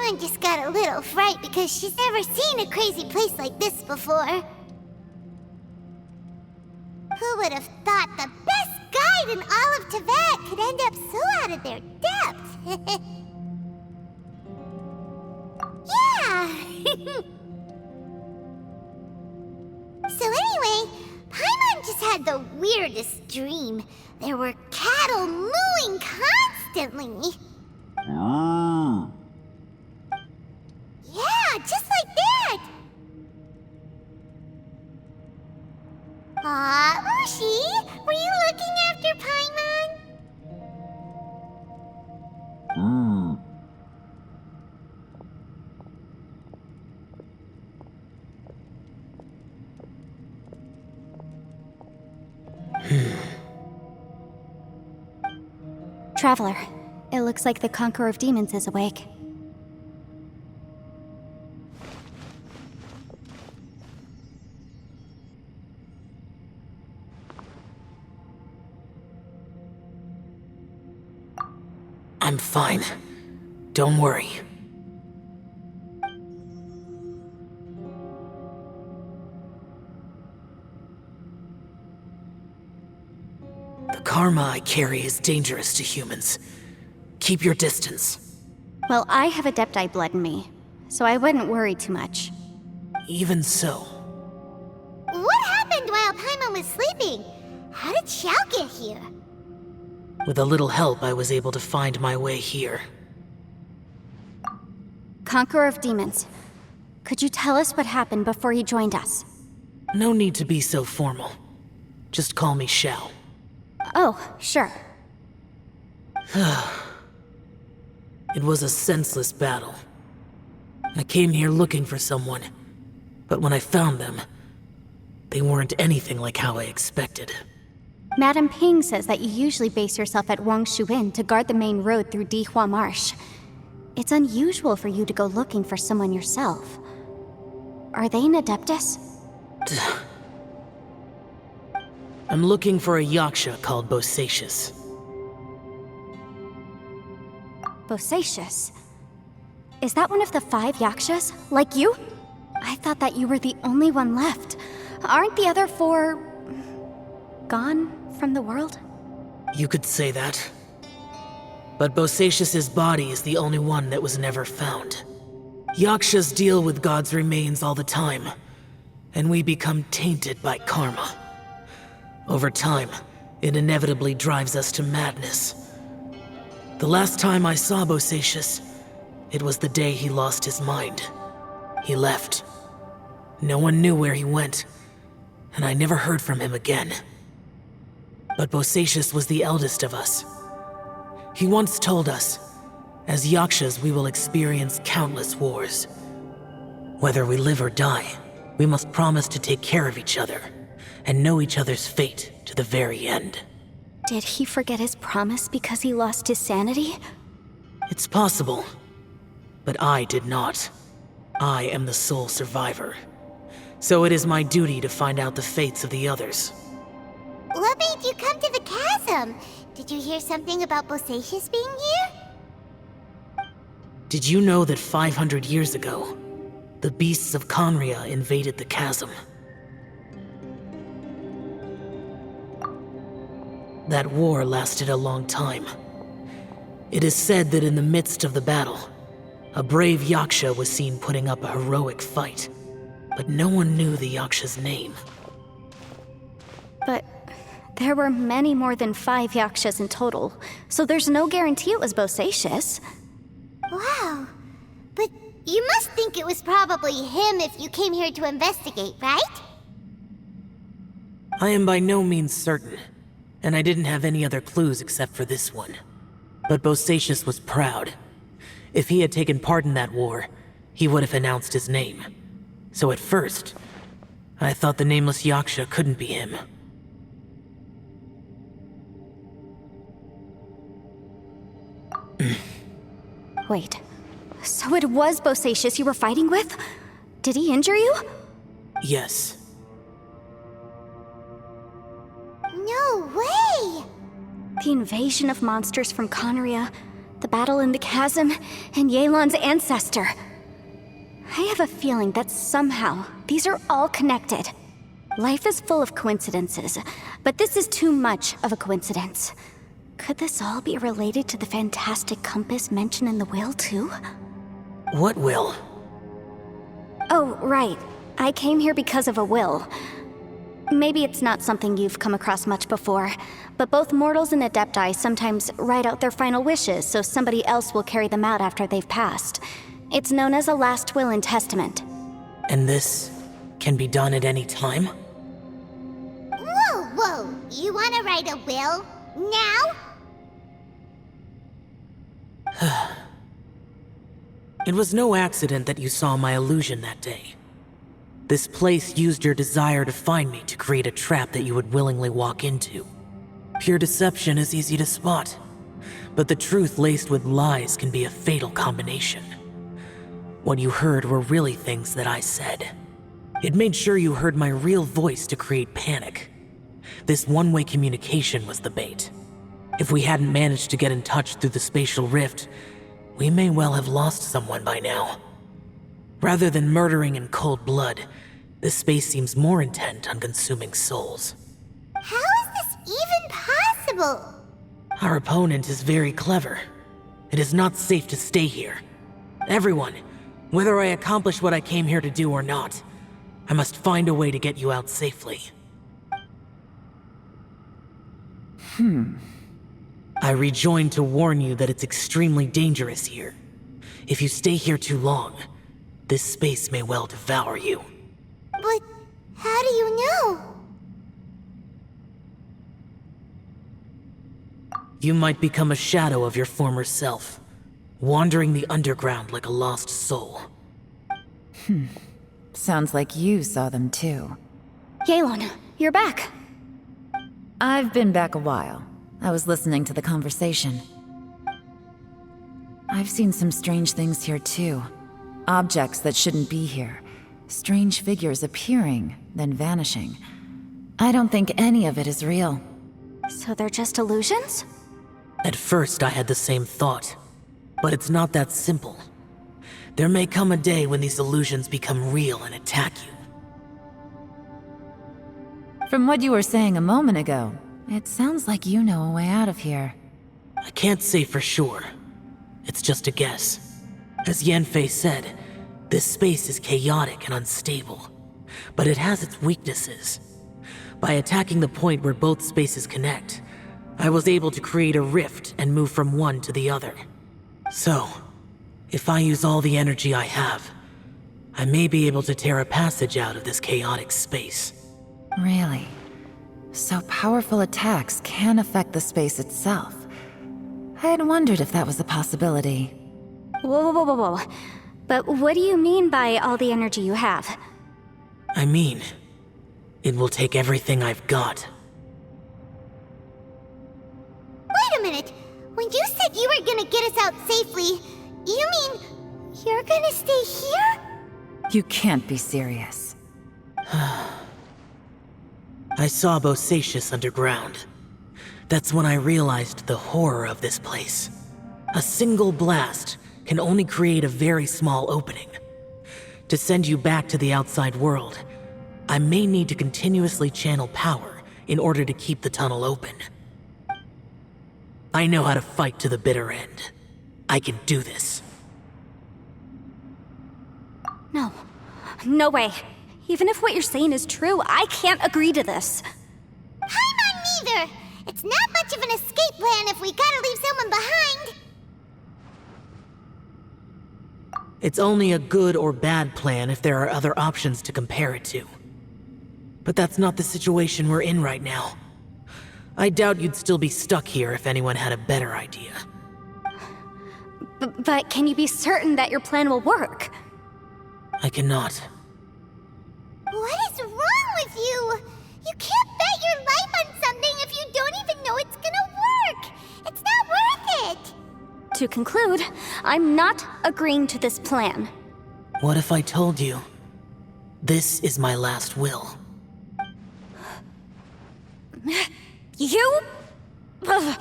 Paimon just got a little fright because she's never seen a crazy place like this before. Who would have thought the best guide in all of Teyvat could end up so out of their depth? Yeah! So anyway, Paimon just had the weirdest dream. There were cattle mooing constantly. Yeah, just like that! Aw, Ushi, were you looking after Paimon? Traveler, it looks like the Conqueror of Demons is awake. I'm fine. Don't worry. The karma I carry is dangerous to humans. Keep your distance. Well, I have Adepti blood in me, so I wouldn't worry too much. Even so. What happened while Paimon was sleeping? How did Xiao get here? With a little help, I was able to find my way here. Conqueror of Demons, could you tell us what happened before you joined us? No need to be so formal. Just call me Xiao. Oh, sure. It was a senseless battle. I came here looking for someone, but when I found them, they weren't anything like how I expected. Madame Ping says that you usually base yourself at Wangshu Inn to guard the main road through Dihua Marsh. It's unusual for you to go looking for someone yourself. Are they an Adeptus? I'm looking for a Yaksha called Bosacius. Bosacius? Is that one of the 5 Yakshas, like you? I thought that you were the only one left. Aren't the other 4... gone from the world? You could say that. But Bosacius's body is the only one that was never found. Yakshas deal with God's remains all the time, and we become tainted by karma. Over time, it inevitably drives us to madness. The last time I saw Bosacius, it was the day he lost his mind. He left. No one knew where he went, and I never heard from him again. But Bosacius was the eldest of us. He once told us, as Yakshas we will experience countless wars. Whether we live or die, we must promise to take care of each other, and know each other's fate to the very end. Did he forget his promise because he lost his sanity? It's possible, but I did not. I am the sole survivor. So it is my duty to find out the fates of the others. What made you come to the chasm? Did you hear something about Bosacius being here? Did you know that 500 years ago, the beasts of Conria invaded the chasm? That war lasted a long time. It is said that in the midst of the battle, a brave Yaksha was seen putting up a heroic fight, but no one knew the Yaksha's name. But there were many more than 5 Yakshas in total, so there's no guarantee it was Bosacius. Wow. But you must think it was probably him if you came here to investigate, right? I am by no means certain, and I didn't have any other clues except for this one. But Bosacius was proud. If he had taken part in that war, he would have announced his name. So at first, I thought the nameless Yaksha couldn't be him. Wait, so it was Bosacius you were fighting with? Did he injure you? Yes. No way! The invasion of monsters from Conria, the battle in the chasm, and Yelan's ancestor. I have a feeling that somehow these are all connected. Life is full of coincidences, but this is too much of a coincidence. Could this all be related to the fantastic compass mentioned in the will, too? What will? Oh, right. I came here because of a will. Maybe it's not something you've come across much before, but both mortals and Adepti sometimes write out their final wishes so somebody else will carry them out after they've passed. It's known as a last will and testament. And this can be done at any time? Whoa! You wanna write a will? Now? It was no accident that you saw my illusion that day. This place used your desire to find me to create a trap that you would willingly walk into. Pure deception is easy to spot, but the truth laced with lies can be a fatal combination. What you heard were really things that I said. It made sure you heard my real voice to create panic. This one-way communication was the bait. If we hadn't managed to get in touch through the spatial rift, we may well have lost someone by now. Rather than murdering in cold blood, this space seems more intent on consuming souls. How is this even possible? Our opponent is very clever. It is not safe to stay here. Everyone, whether I accomplish what I came here to do or not, I must find a way to get you out safely. I rejoined to warn you that it's extremely dangerous here. If you stay here too long, this space may well devour you. But how do you know? You might become a shadow of your former self, wandering the underground like a lost soul. Sounds like you saw them too. Yelan, you're back. I've been back a while. I was listening to the conversation. I've seen some strange things here too. Objects that shouldn't be here. Strange figures appearing, then vanishing. I don't think any of it is real. So they're just illusions? At first, I had the same thought, but it's not that simple. There may come a day when these illusions become real and attack you. From what you were saying a moment ago, it sounds like you know a way out of here. I can't say for sure. It's just a guess. As Yanfei said, this space is chaotic and unstable, but it has its weaknesses. By attacking the point where both spaces connect, I was able to create a rift and move from one to the other. So, if I use all the energy I have, I may be able to tear a passage out of this chaotic space. Really? So powerful attacks can affect the space itself. I had wondered if that was a possibility. Whoa. But what do you mean by all the energy you have? I mean, it will take everything I've got. Wait a minute. When you said you were gonna get us out safely, you mean you're gonna stay here? You can't be serious. I saw Bosacius underground. That's when I realized the horror of this place. A single blast can only create a very small opening. To send you back to the outside world, I may need to continuously channel power in order to keep the tunnel open. I know how to fight to the bitter end. I can do this. No way. Even if what you're saying is true, I can't agree to this. I'm not neither. It's not much of an escape plan if we gotta leave someone behind. It's only a good or bad plan if there are other options to compare it to. But that's not the situation we're in right now. I doubt you'd still be stuck here if anyone had a better idea. But can you be certain that your plan will work? I cannot. What is wrong with you? You can't bet your life on something if you don't even know it's gonna work. It's not worth it. To conclude, I'm not agreeing to this plan. What if I told you, this is my last will? You? Ugh.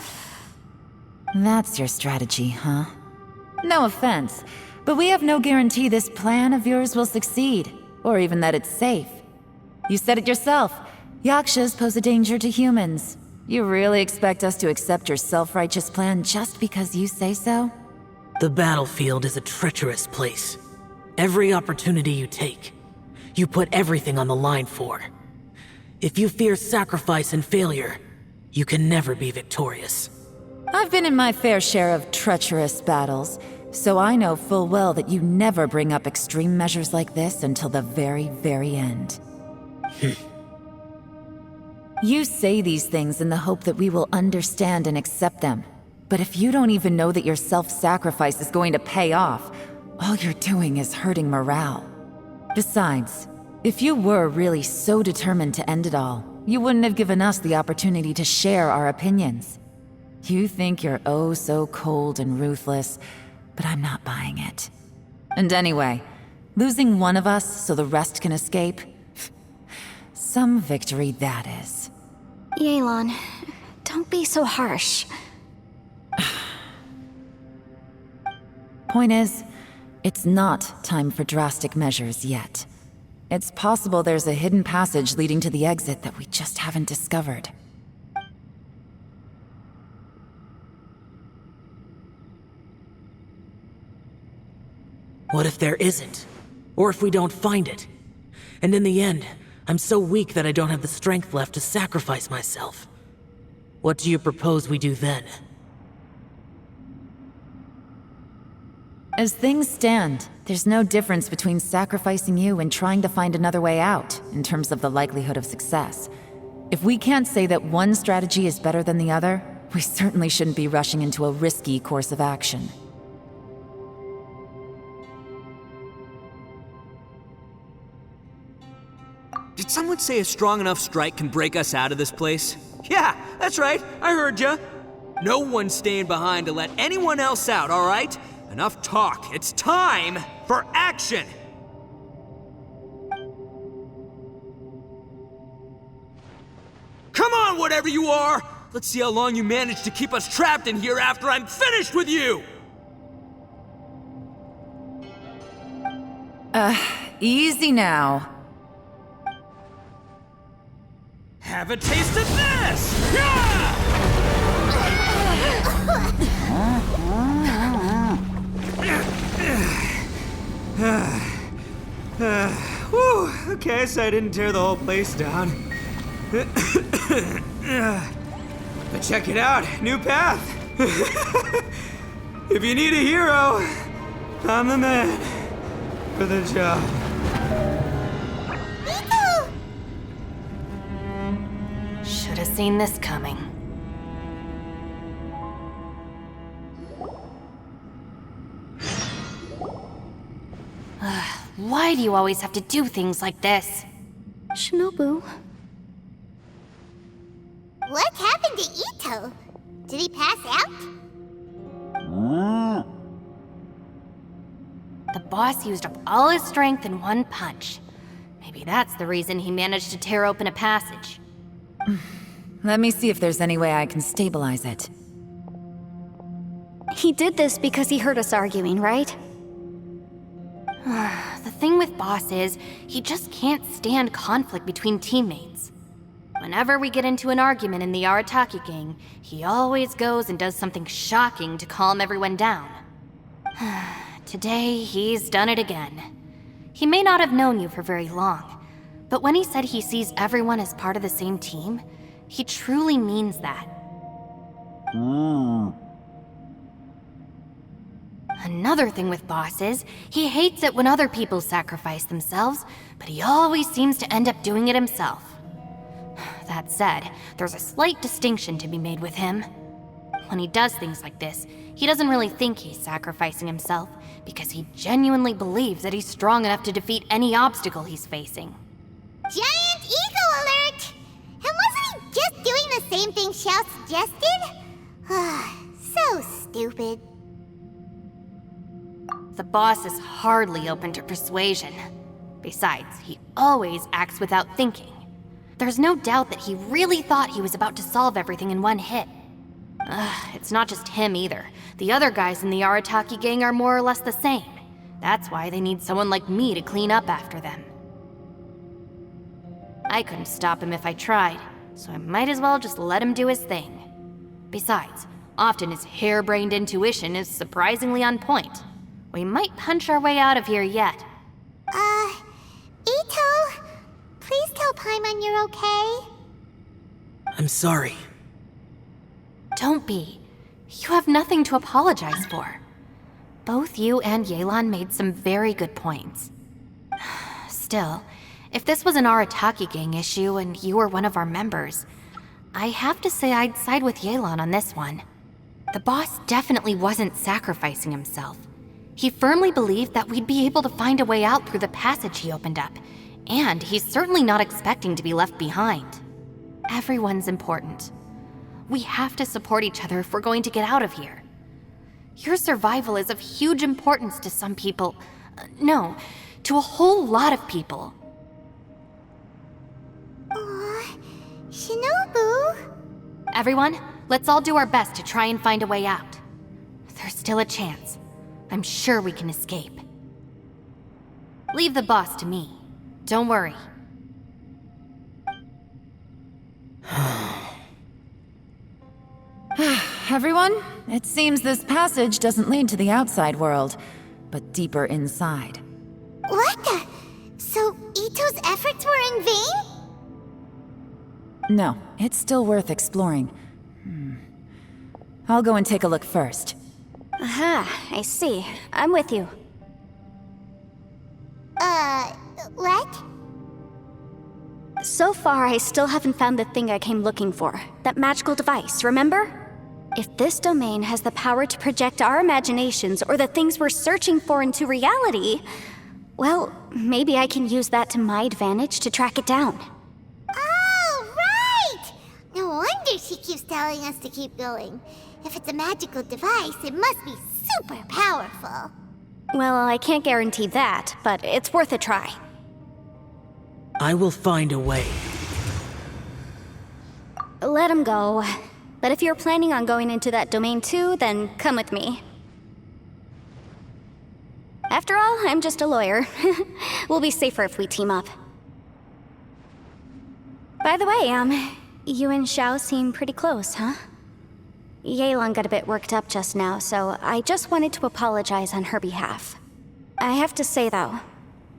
That's your strategy, huh? No offense, but we have no guarantee this plan of yours will succeed, or even that it's safe. You said it yourself. Yakshas pose a danger to humans. You really expect us to accept your self-righteous plan just because you say so? The battlefield is a treacherous place. Every opportunity you take, you put everything on the line for. If you fear sacrifice and failure, you can never be victorious. I've been in my fair share of treacherous battles, so I know full well that you never bring up extreme measures like this until the very, very end. You say these things in the hope that we will understand and accept them. But if you don't even know that your self-sacrifice is going to pay off, all you're doing is hurting morale. Besides, if you were really so determined to end it all, you wouldn't have given us the opportunity to share our opinions. You think you're oh so cold and ruthless, but I'm not buying it. And anyway, losing one of us so the rest can escape? Some victory that is. Yelan, don't be so harsh. Point is, it's not time for drastic measures yet. It's possible there's a hidden passage leading to the exit that we just haven't discovered. What if there isn't? Or if we don't find it? And in the end, I'm so weak that I don't have the strength left to sacrifice myself. What do you propose we do then? As things stand, there's no difference between sacrificing you and trying to find another way out, in terms of the likelihood of success. If we can't say that one strategy is better than the other, we certainly shouldn't be rushing into a risky course of action. Did someone say a strong enough strike can break us out of this place? Yeah, that's right, I heard ya. No one's staying behind to let anyone else out, all right? Enough talk, it's time for action! Come on, whatever you are! Let's see how long you manage to keep us trapped in here after I'm finished with you! Easy now. Have a taste of this! Yeah! Whew, okay, so I didn't tear the whole place down. But check it out, new path. If you need a hero, I'm the man for the job. Should have seen this coming. Why do you always have to do things like this? Shinobu, What happened to Ito? Did he pass out? The boss used up all his strength in one punch. Maybe that's the reason he managed to tear open a passage. Let me see if there's any way I can stabilize it. he did this because he heard us arguing, right? The thing with Boss is, he just can't stand conflict between teammates. Whenever we get into an argument in the Arataki gang, he always goes and does something shocking to calm everyone down. Today, he's done it again. He may not have known you for very long, but when he said he sees everyone as part of the same team, he truly means that. Another thing with Boss is, he hates it when other people sacrifice themselves, but he always seems to end up doing it himself. That said, there's a slight distinction to be made with him. When he does things like this, he doesn't really think he's sacrificing himself, because he genuinely believes that he's strong enough to defeat any obstacle he's facing. Giant ego alert! And wasn't he just doing the same thing Xiao suggested? So stupid. The boss is hardly open to persuasion. Besides, he always acts without thinking. There's no doubt that he really thought he was about to solve everything in one hit. It's not just him either. The other guys in the Arataki gang are more or less the same. That's why they need someone like me to clean up after them. I couldn't stop him if I tried, so I might as well just let him do his thing. Besides, often his harebrained intuition is surprisingly on point. We might punch our way out of here yet. Ito, please tell Paimon you're okay. I'm sorry. Don't be. You have nothing to apologize for. Both you and Yelan made some very good points. Still, if this was an Arataki gang issue and you were one of our members, I have to say I'd side with Yelan on this one. The boss definitely wasn't sacrificing himself. He firmly believed that we'd be able to find a way out through the passage he opened up, and he's certainly not expecting to be left behind. Everyone's important. We have to support each other if we're going to get out of here. Your survival is of huge importance to some people. No, to a whole lot of people. Aw, Shinobu. Everyone, let's all do our best to try and find a way out. There's still a chance. I'm sure we can escape. Leave the boss to me. Don't worry. Everyone, it seems this passage doesn't lead to the outside world, but deeper inside. What the? So Ito's efforts were in vain? No, it's still worth exploring. I'll go and take a look first. Aha, I see. I'm with you. What? So far, I still haven't found the thing I came looking for. That magical device, remember? If this domain has the power to project our imaginations or the things we're searching for into reality, well, maybe I can use that to my advantage to track it down. Oh, right! No wonder she keeps telling us to keep going. If it's a magical device, it must be super powerful. Well, I can't guarantee that, but it's worth a try. I will find a way. Let him go. But if you're planning on going into that domain too, then come with me. After all, I'm just a lawyer. We'll be safer if we team up. By the way, you and Xiao seem pretty close, huh? Yelan got a bit worked up just now, so I just wanted to apologize on her behalf. I have to say though,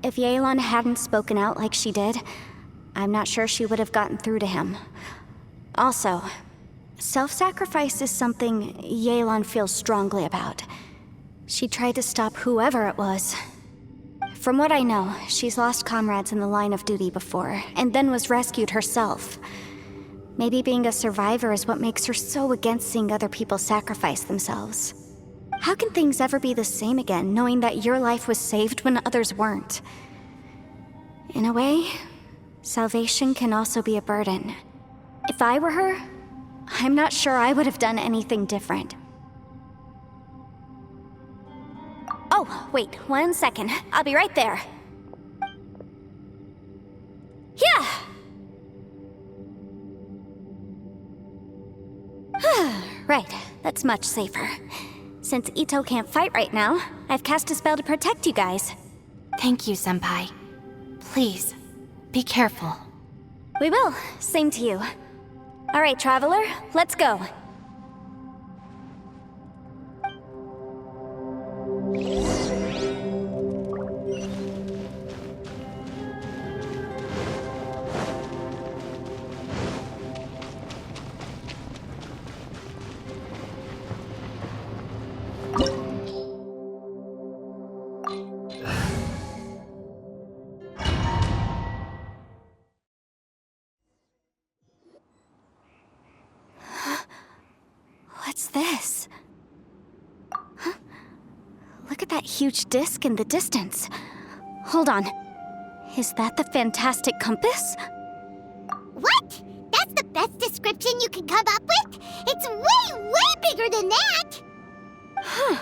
if Yelan hadn't spoken out like she did, I'm not sure she would have gotten through to him. Also, self-sacrifice is something Yelan feels strongly about. She tried to stop whoever it was. From what I know, she's lost comrades in the line of duty before, and then was rescued herself. Maybe being a survivor is what makes her so against seeing other people sacrifice themselves. How can things ever be the same again, knowing that your life was saved when others weren't? In a way, salvation can also be a burden. If I were her, I'm not sure I would have done anything different. Oh, wait, 1 second. I'll be right there. Yeah! Right, that's much safer. Since Ito can't fight right now, I've cast a spell to protect you guys. Thank you, Senpai. Please, be careful. We will. Same to you. All right, Traveler, let's go. What's this? Huh? Look at that huge disc in the distance. Hold on. Is that the fantastic compass? What? That's the best description you can come up with? It's way, way bigger than that! Huh.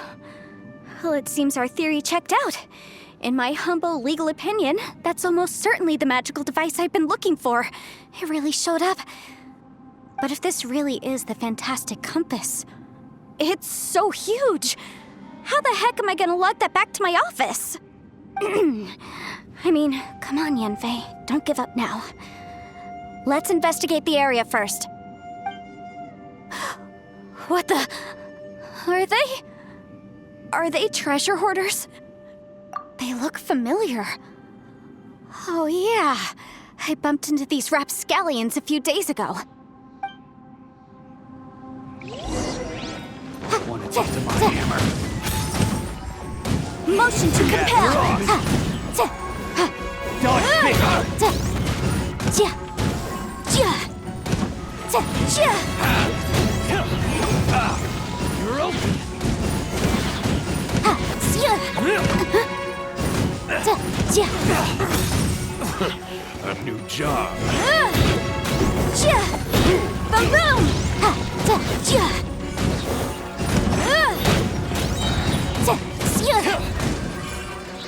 Well, it seems our theory checked out. In my humble legal opinion, that's almost certainly the magical device I've been looking for. It really showed up. But if this really is the fantastic compass, it's so huge! How the heck am I gonna lug that back to my office? I mean, come on, Yanfei, don't give up now. Let's investigate the area first. What the? Are they treasure hoarders? They look familiar. Oh yeah, I bumped into these rapscallions a few days ago. Want to talk to my hammer? Motion to compel! Dodge bigger! You're open! A new job. Boom!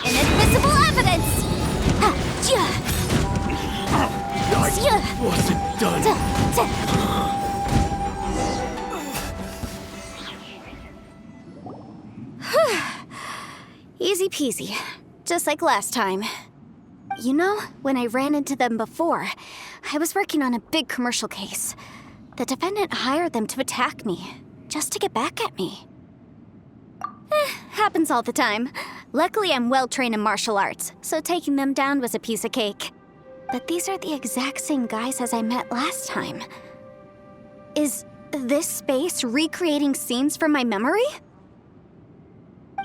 Inadmissible evidence! I wasn't done. Easy peasy. Just like last time. You know, when I ran into them before, I was working on a big commercial case. The defendant hired them to attack me, just to get back at me. Happens all the time. Luckily, I'm well-trained in martial arts, so taking them down was a piece of cake. But these are the exact same guys as I met last time. Is this space recreating scenes from my memory?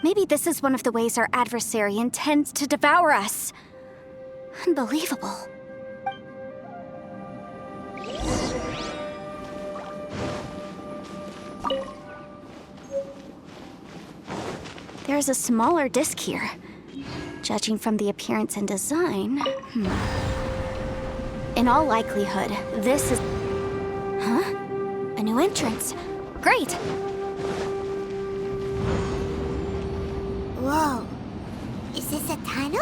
Maybe this is one of the ways our adversary intends to devour us. Unbelievable. There's a smaller disc here. Judging from the appearance and design, In all likelihood, this is... Huh? A new entrance. Great! Whoa. Is this a tunnel?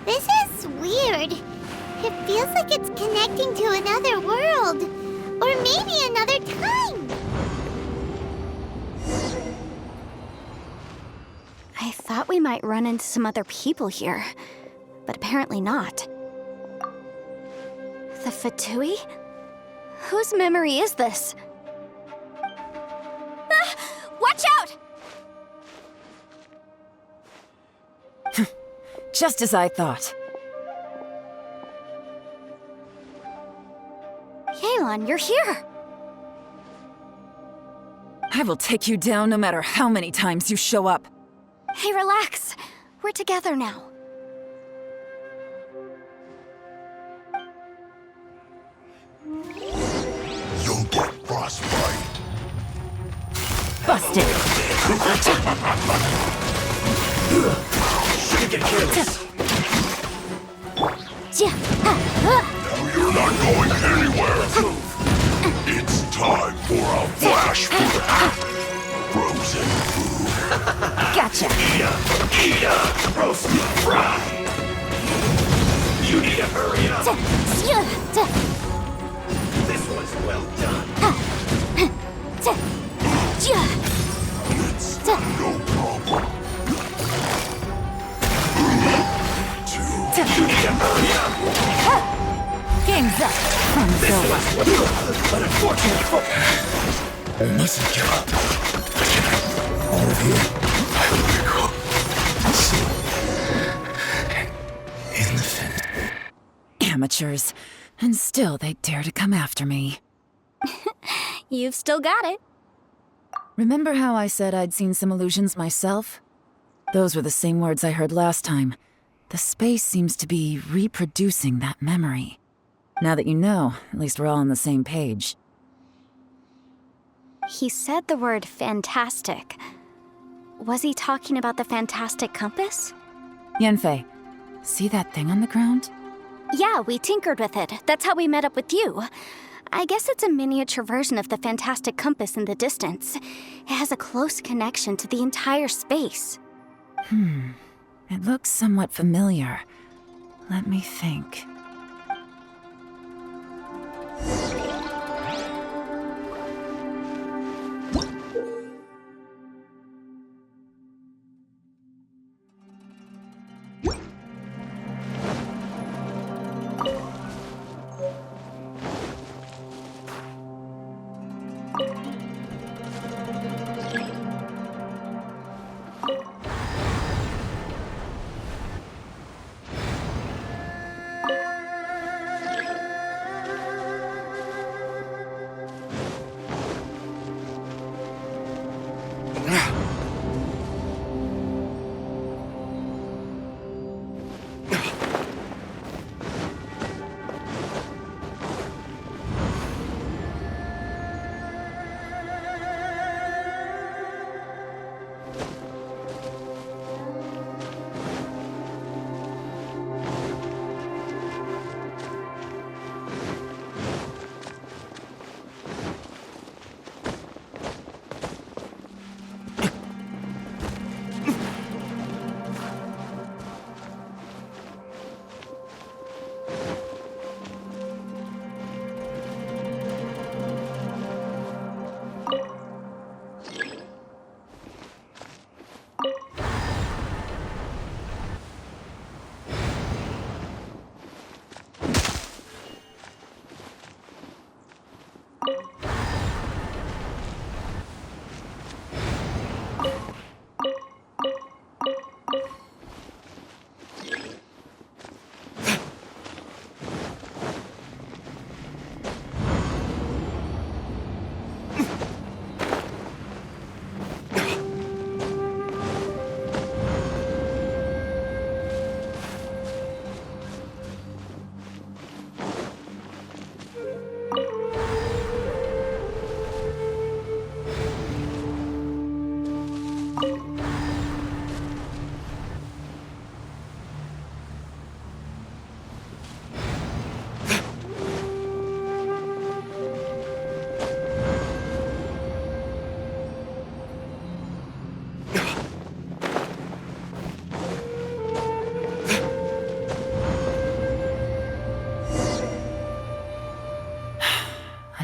This is weird. It feels like it's connecting to another world. Or maybe another time. I thought we might run into some other people here, but apparently not. The Fatui? Whose memory is this? Ah! Watch out! Just as I thought. Yelan, you're here! I will take you down no matter how many times you show up. Hey, relax. We're together now. You'll get frostbite. Busted! Shouldn't get careless. Now you're not going anywhere. It's time for a flash food. Frozen food. Gotcha! Eat up, roast and fry. You need to hurry up. This was well done. It's no problem. You need to hurry up. Game's up! Fun's over. But unfortunately, Listen, John. All of you, I will become infant. Amateurs. And still they dare to come after me. You've still got it. Remember how I said I'd seen some illusions myself? Those were the same words I heard last time. The space seems to be reproducing that memory. Now that you know, at least we're all on the same page. He said the word fantastic. Was he talking about the fantastic compass? Yanfei, see that thing on the ground? Yeah, we tinkered with it. That's how we met up with you. I guess it's a miniature version of the fantastic compass in the distance. It has a close connection to the entire space. It looks somewhat familiar. Let me think.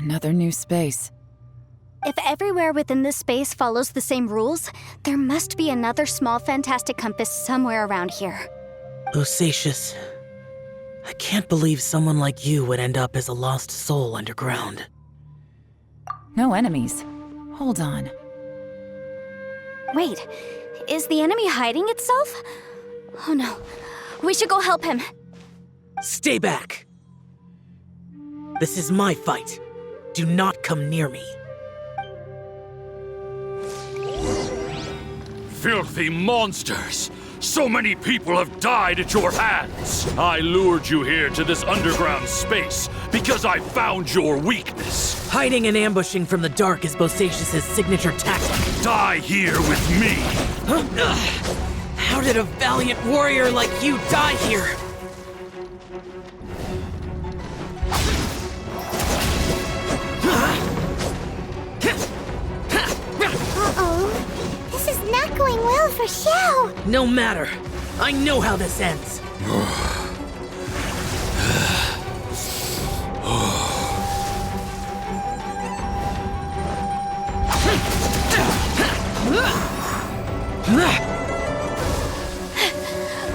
Another new space. If everywhere within this space follows the same rules, there must be another small fantastic compass somewhere around here. Bosacious, I can't believe someone like you would end up as a lost soul underground. No enemies. Hold on. Wait, is the enemy hiding itself? Oh no, we should go help him. Stay back! This is my fight. Do not come near me. Filthy monsters! So many people have died at your hands! I lured you here to this underground space because I found your weakness. Hiding and ambushing from the dark is Bosacious' signature tactic. Die here with me! How did a valiant warrior like you die here? Uh-oh. This is not going well for Xiao. No matter. I know how this ends.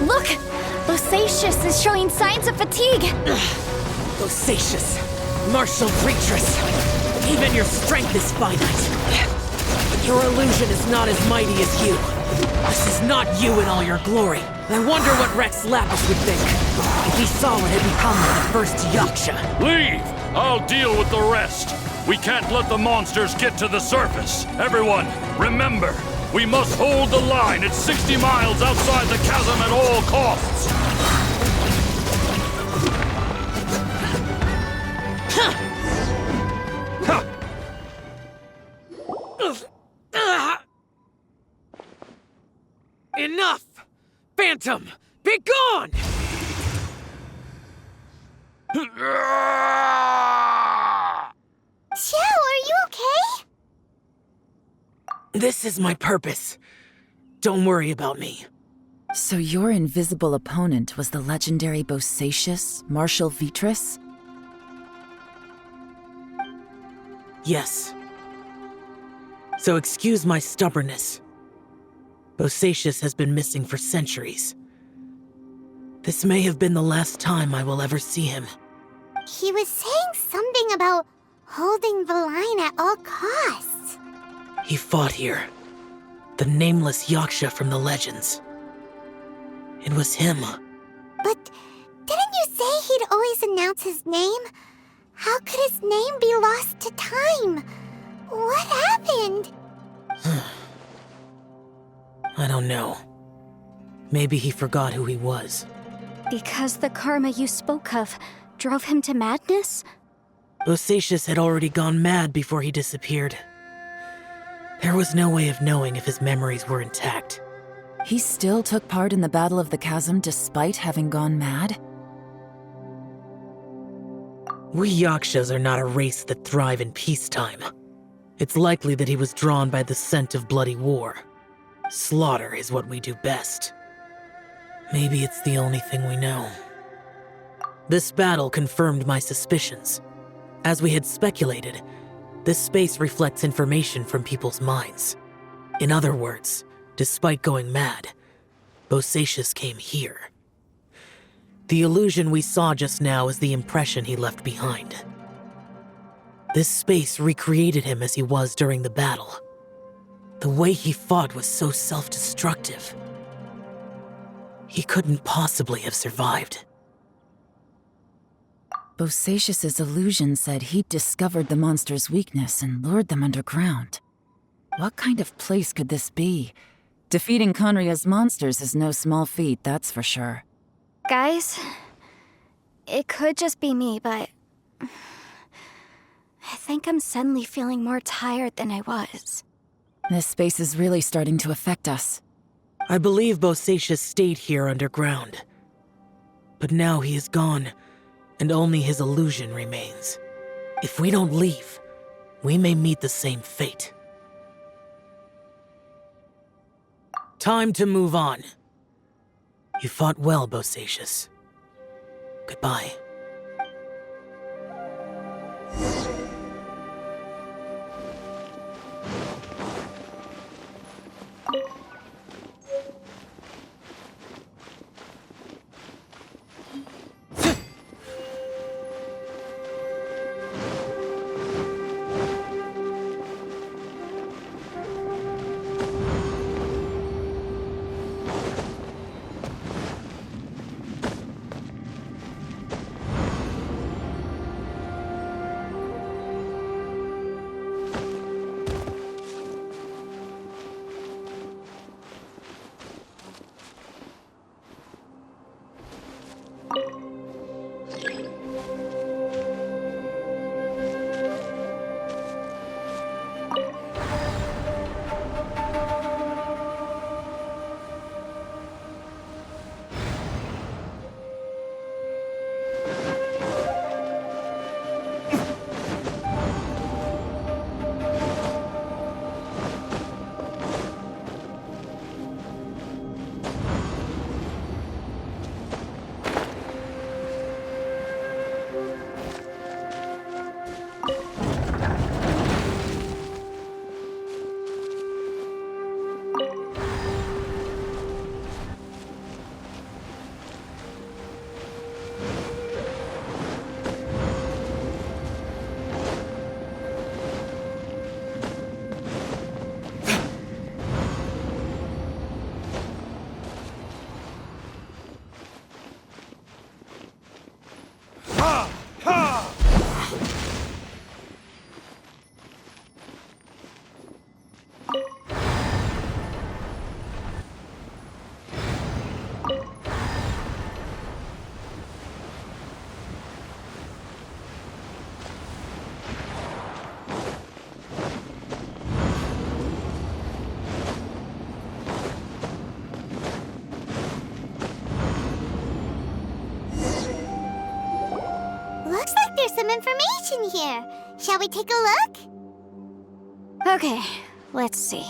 Look! Bosacious is showing signs of fatigue. Bosacious, martial creatress. Even your strength is finite. Your illusion is not as mighty as you. This is not you in all your glory. I wonder what Rex Lapis would think if he saw what had become of the first Yaksha. Leave! I'll deal with the rest. We can't let the monsters get to the surface. Everyone, remember, we must hold the line at 60 miles outside the chasm at all costs. Enough! Phantom, be gone! Xiao, are you okay? This is my purpose. Don't worry about me. So your invisible opponent was the legendary Bosacious, Martial Vitris? Yes. So excuse my stubbornness. Bosacious has been missing for centuries. This may have been the last time I will ever see him. He was saying something about holding the line at all costs. He fought here. The nameless Yaksha from the legends. It was him. But didn't you say he'd always announce his name? How could his name be lost to time? What happened? I don't know. Maybe he forgot who he was. Because the karma you spoke of drove him to madness? Bosacious had already gone mad before he disappeared. There was no way of knowing if his memories were intact. He still took part in the Battle of the Chasm despite having gone mad? We Yakshas are not a race that thrive in peacetime. It's likely that he was drawn by the scent of bloody war. Slaughter is what we do best. Maybe it's the only thing we know. This battle confirmed my suspicions. As we had speculated, this space reflects information from people's minds. In other words, despite going mad, Bosacious came here. The illusion we saw just now is the impression he left behind. This space recreated him as he was during the battle. The way he fought was so self-destructive. He couldn't possibly have survived. Bosacious's illusion said he'd discovered the monster's weakness and lured them underground. What kind of place could this be? Defeating Conria's monsters is no small feat, that's for sure. Guys, it could just be me, but I think I'm suddenly feeling more tired than I was. This space is really starting to affect us. I believe Bosacious stayed here underground. But now he is gone, and only his illusion remains. If we don't leave, we may meet the same fate. Time to move on. You fought well, Bosacious. Goodbye. some information here. Shall we take a look? Okay, let's see.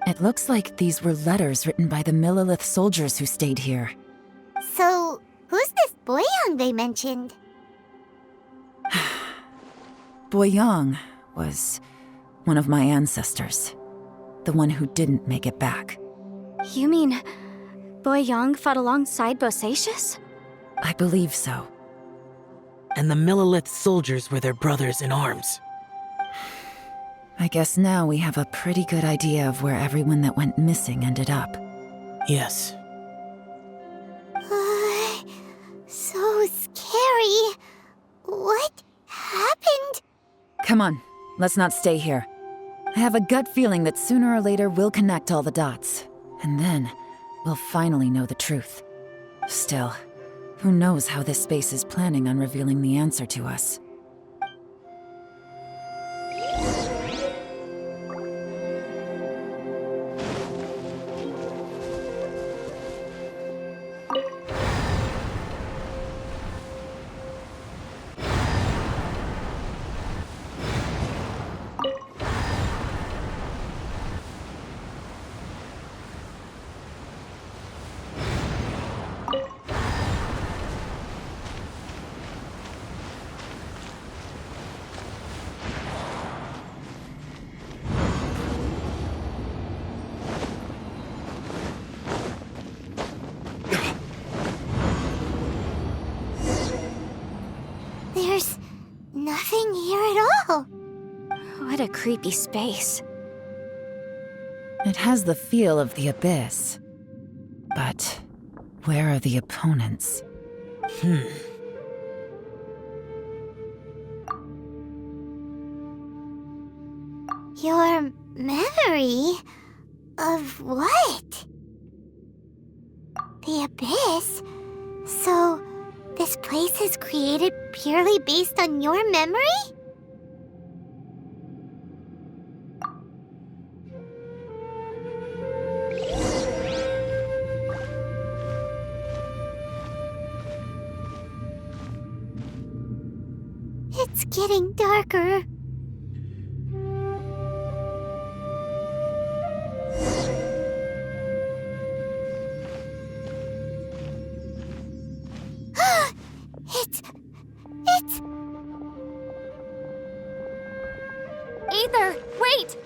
It looks like these were letters written by the Millilith soldiers who stayed here. So, who's this Boyang they mentioned? Boyang was one of my ancestors. The one who didn't make it back. You mean Boyang fought alongside Bosacius? I believe so. And the Millilith soldiers were their brothers in arms. I guess now we have a pretty good idea of where everyone that went missing ended up. Yes. So scary. What happened? Come on, let's not stay here. I have a gut feeling that sooner or later we'll connect all the dots. And then, we'll finally know the truth. Still, who knows how this space is planning on revealing the answer to us. There's nothing here at all. What a creepy space. It has the feel of the Abyss. But where are the opponents? Your memory of what? The Abyss? So, this place is created purely based on your memory? It's getting darker. It's... Aether, wait!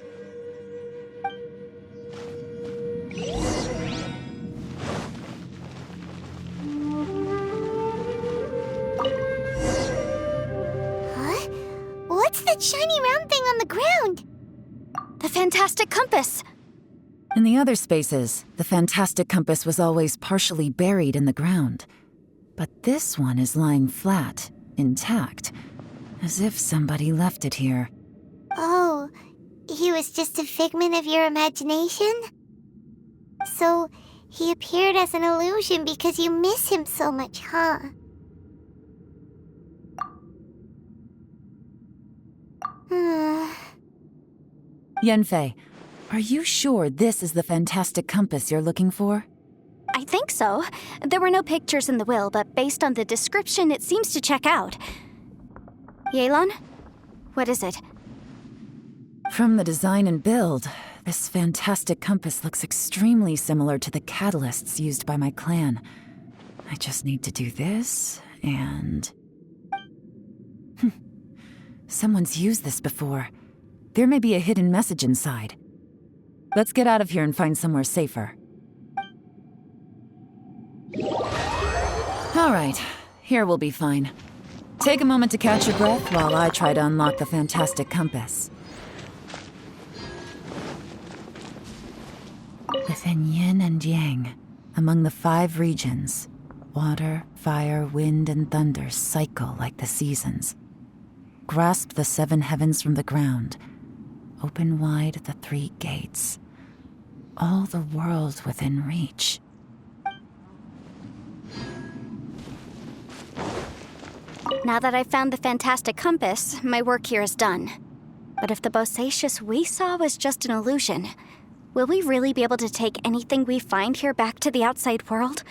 Huh? What's that shiny round thing on the ground? The fantastic compass! In the other spaces, the fantastic compass was always partially buried in the ground. But this one is lying flat, intact, as if somebody left it here. Oh, he was just a figment of your imagination? So, he appeared as an illusion because you miss him so much, huh? Yanfei, are you sure this is the fantastic compass you're looking for? I think so. There were no pictures in the will, but based on the description, it seems to check out. Yelan? What is it? From the design and build, this fantastic compass looks extremely similar to the catalysts used by my clan. I just need to do this, and... Someone's used this before. There may be a hidden message inside. Let's get out of here and find somewhere safer. All right, here we'll be fine. Take a moment to catch your breath while I try to unlock the fantastic compass. Within yin and yang, among the 5 regions, Water, fire, wind, and thunder cycle like the seasons. Grasp the 7 heavens from the ground. Open wide the 3 gates. All the world within reach. Now that I've found the fantastic compass, my work here is done. But if the Bosacius we saw was just an illusion, will we really be able to take anything we find here back to the outside world?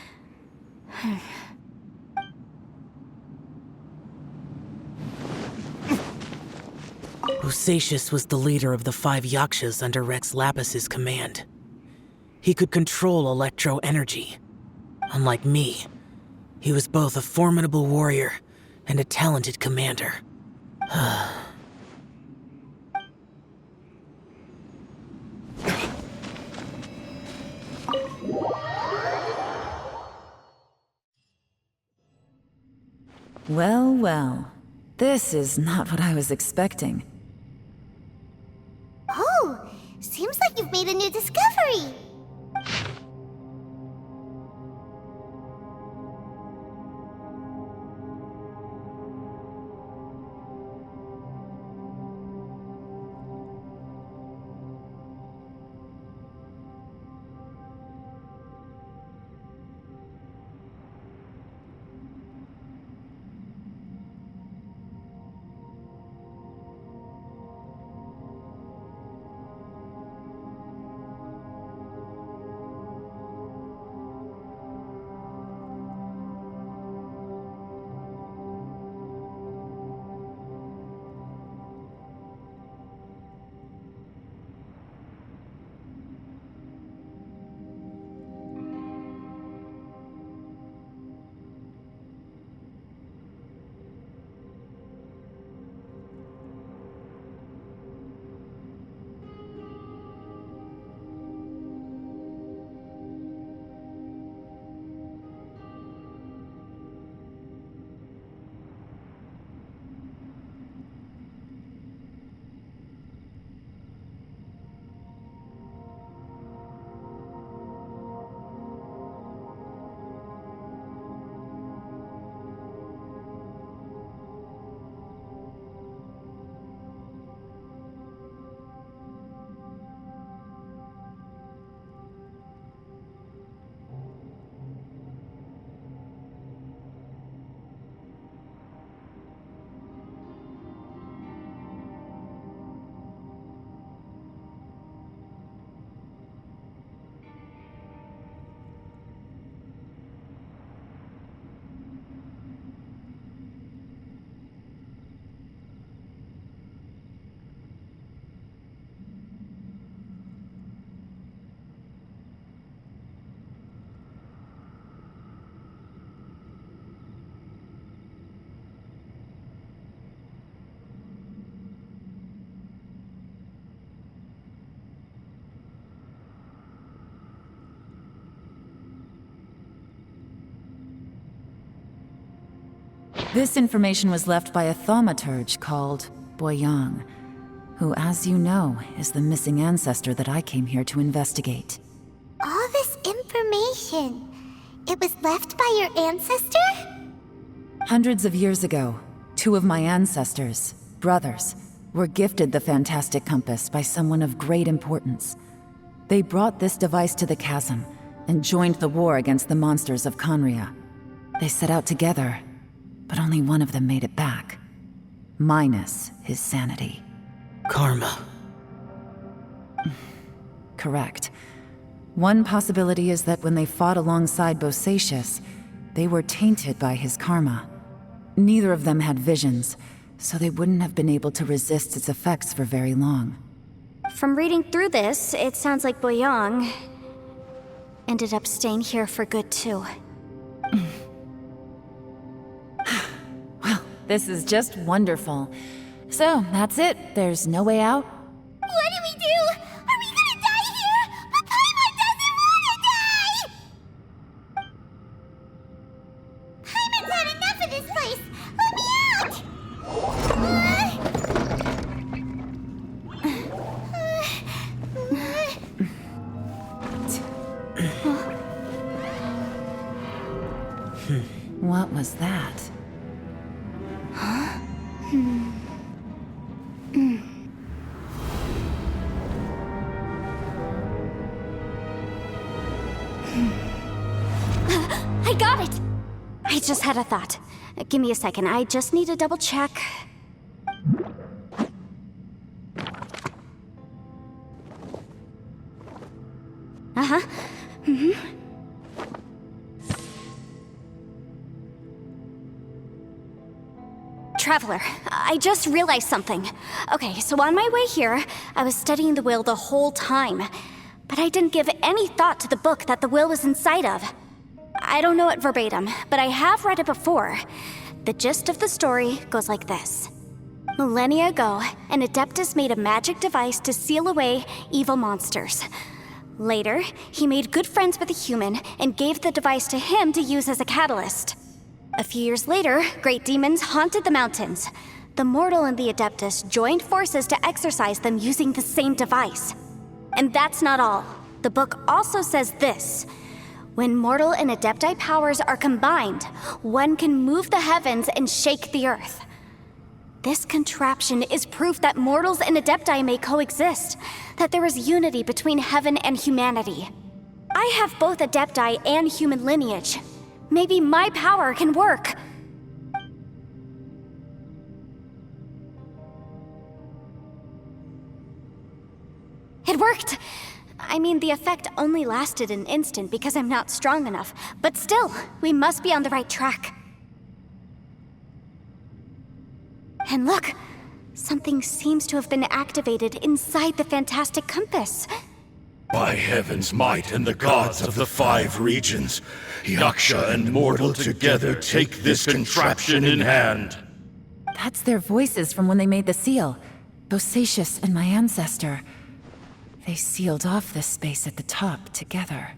Bosacius was the leader of the 5 Yakshas under Rex Lapis's command. He could control electro energy. Unlike me, he was both a formidable warrior and a talented commander. Well, well. This is not what I was expecting. Oh, seems like you've made a new discovery. This information was left by a thaumaturge called Boyang, who, as you know, is the missing ancestor that I came here to investigate. All this information, it was left by your ancestor? Hundreds of years ago, 2 of my ancestors, brothers, were gifted the fantastic compass by someone of great importance. They brought this device to the chasm and joined the war against the monsters of Conria. They set out together, but only one of them made it back. Minus his sanity. Karma. Correct. One possibility is that when they fought alongside Bosacius, they were tainted by his karma. Neither of them had visions, so they wouldn't have been able to resist its effects for very long. From reading through this, it sounds like Boyang ended up staying here for good too. Well, this is just wonderful. So, that's it. There's no way out? What do we do? Are we gonna die here? But Paimon doesn't wanna die! Paimon's had enough of this place! Let me out! What was that? I got it! I just had a thought. Give me a second, I just need to double check. Uh-huh. Traveler, I just realized something. Okay, so on my way here, I was studying the will the whole time. But I didn't give any thought to the book that the will was inside of. I don't know it verbatim, but I have read it before. The gist of the story goes like this. Millennia ago, an Adeptus made a magic device to seal away evil monsters. Later, he made good friends with a human and gave the device to him to use as a catalyst. A few years later, great demons haunted the mountains. The mortal and the Adeptus joined forces to exorcise them using the same device. And that's not all. The book also says this. When mortal and Adepti powers are combined, one can move the heavens and shake the earth. This contraption is proof that mortals and Adepti may coexist, that there is unity between heaven and humanity. I have both Adepti and human lineage. Maybe my power can work. It worked! I mean, the effect only lasted an instant because I'm not strong enough, but still, we must be on the right track. And look, something seems to have been activated inside the fantastic compass. By heaven's might and the gods of the 5 regions, Yaksha and mortal together take this contraption in hand. That's their voices from when they made the seal. Bosacius and my ancestor. They sealed off this space at the top together.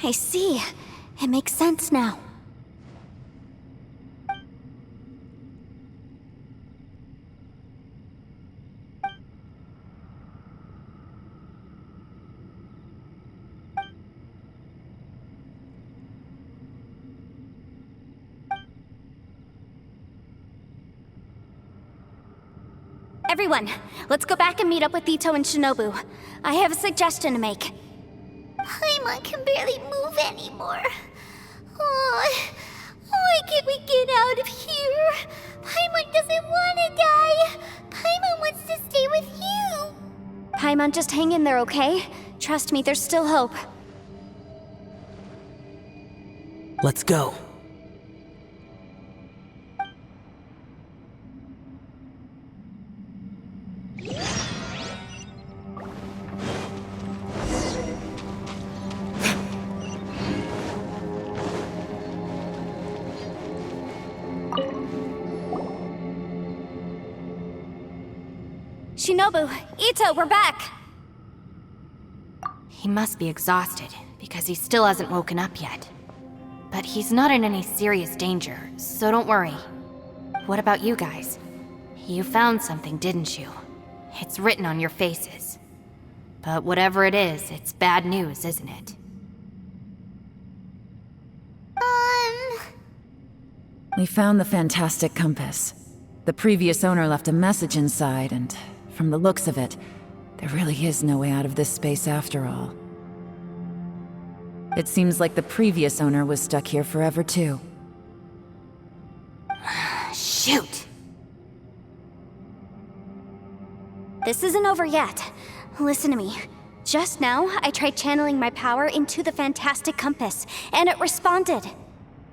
I see. It makes sense now. Everyone, let's go back and meet up with Ito and Shinobu. I have a suggestion to make. Paimon can barely move anymore. Oh, why can't we get out of here? Paimon doesn't want to die. Paimon wants to stay with you. Paimon, just hang in there, okay? Trust me, there's still hope. Let's go. Shinobu, Ito, we're back! He must be exhausted, because he still hasn't woken up yet. But he's not in any serious danger, so don't worry. What about you guys? You found something, didn't you? It's written on your faces. But whatever it is, it's bad news, isn't it? We found the fantastic compass. The previous owner left a message inside, and from the looks of it, there really is no way out of this space after all. It seems like the previous owner was stuck here forever too. Shoot! This isn't over yet. Listen to me. Just now, I tried channeling my power into the fantastic compass, and it responded.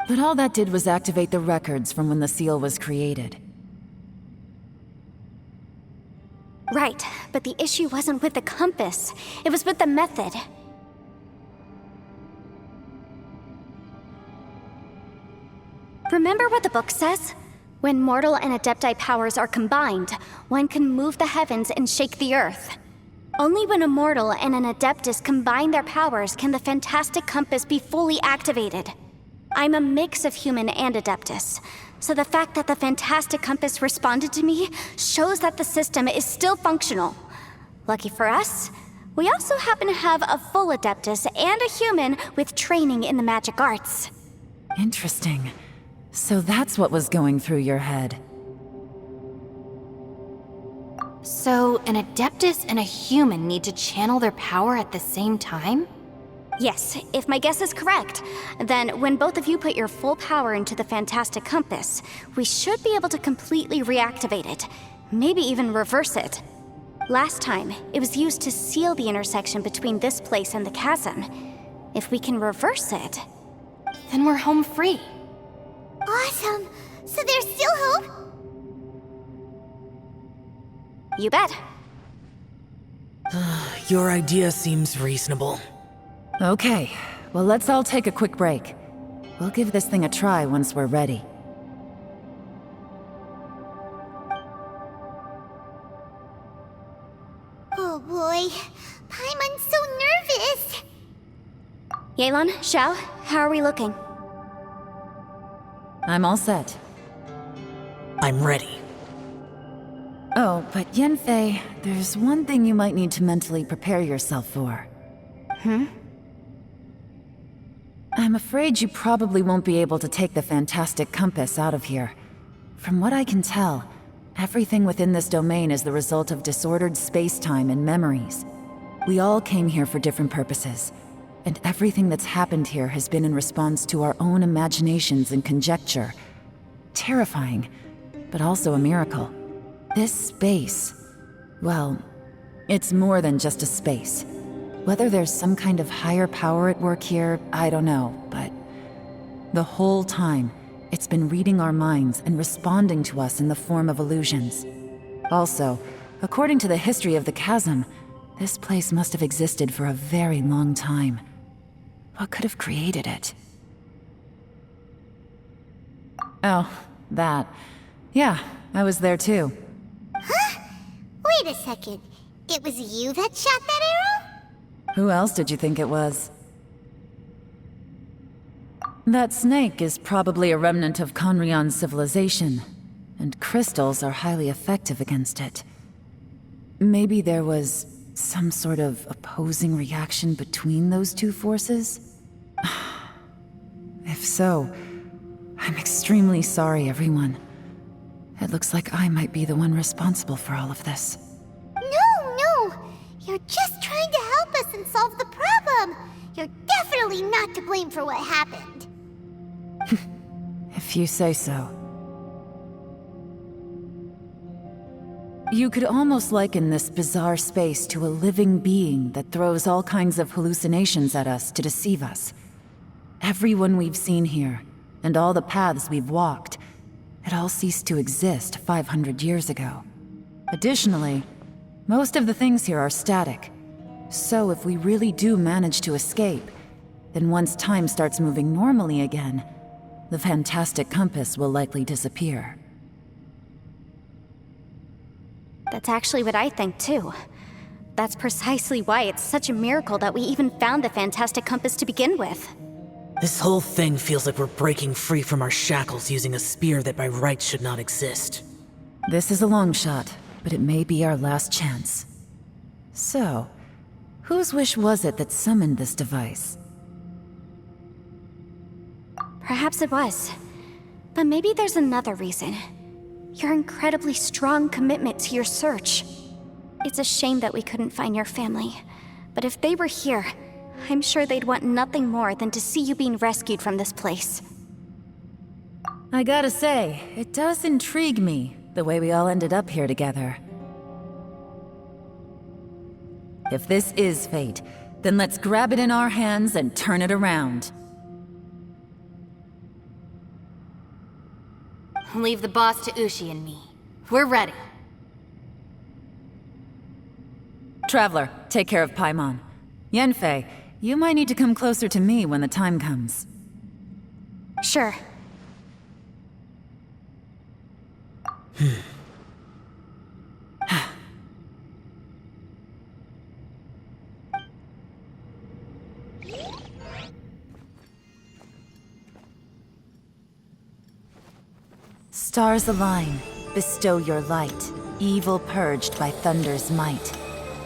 But all that did was activate the records from when the seal was created. Right, but the issue wasn't with the compass. It was with the method. Remember what the book says? When mortal and Adepti powers are combined, one can move the heavens and shake the earth. Only when a mortal and an Adeptus combine their powers can the fantastic compass be fully activated. I'm a mix of human and Adeptus, so the fact that the fantastic compass responded to me shows that the system is still functional. Lucky for us, We also happen to have a full Adeptus and a human with training in the magic arts. Interesting. So that's what was going through your head. So, an Adeptus and a human need to channel their power at the same time? Yes, if my guess is correct, then when both of you put your full power into the Fantastic Compass, we should be able to completely reactivate it, maybe even reverse it. Last time, it was used to seal the intersection between this place and the chasm. If we can reverse it, Then we're home free. Awesome! So there's still hope? you bet. Your idea seems reasonable. Okay, well let's all take a quick break. We'll give this thing a try once we're ready. Oh boy, Paimon's so nervous! Yelan, Xiao, how are we looking? I'm all set. I'm ready. Oh, but Yanfei, there's one thing you might need to mentally prepare yourself for. I'm afraid you probably won't be able to take the Fantastic Compass out of here. From what I can tell, everything within this domain is the result of disordered space-time and memories. We all came here for different purposes, and everything that's happened here has been in response to our own imaginations and conjecture. Terrifying, but also a miracle. This space, well, it's more than just a space. Whether there's some kind of higher power at work here, I don't know, but the whole time, it's been reading our minds and responding to us in the form of illusions. Also, according to the history of the chasm, this place must have existed for a very long time. What could have created it? Oh, that. Yeah, I was there too. Wait a second. It was you that shot that arrow? Who else did you think it was? That snake is probably a remnant of Conrion's civilization, and crystals are highly effective against it. Maybe there was some sort of opposing reaction between those two forces? If so, I'm extremely sorry, everyone. It looks like I might be the one responsible for all of this. No! You're just trying to help us and solve the problem! You're definitely not to blame for what happened. If you say so. You could almost liken this bizarre space to a living being that throws all kinds of hallucinations at us to deceive us. Everyone we've seen here, and all the paths we've walked, it all ceased to exist 500 years ago. Additionally, most of the things here are static. So if we really do manage to escape, then once time starts moving normally again, the Fantastic Compass will likely disappear. That's actually what I think too. That's precisely why it's such a miracle that we even found the Fantastic Compass to begin with. This whole thing feels like we're breaking free from our shackles using a spear that by rights should not exist. This is a long shot, but it may be our last chance. So, whose wish was it that summoned this device? Perhaps it was. But maybe there's another reason. Your incredibly strong commitment to your search. It's a shame that we couldn't find your family. But if they were here, I'm sure they'd want nothing more than to see you being rescued from this place. I gotta say, it does intrigue me, the way we all ended up here together. If this is fate, then let's grab it in our hands and turn it around. Leave the boss to Ushi and me. We're ready. Traveler, take care of Paimon. Yanfei, you might need to come closer to me when the time comes. Sure. Stars align, bestow your light, evil purged by thunder's might.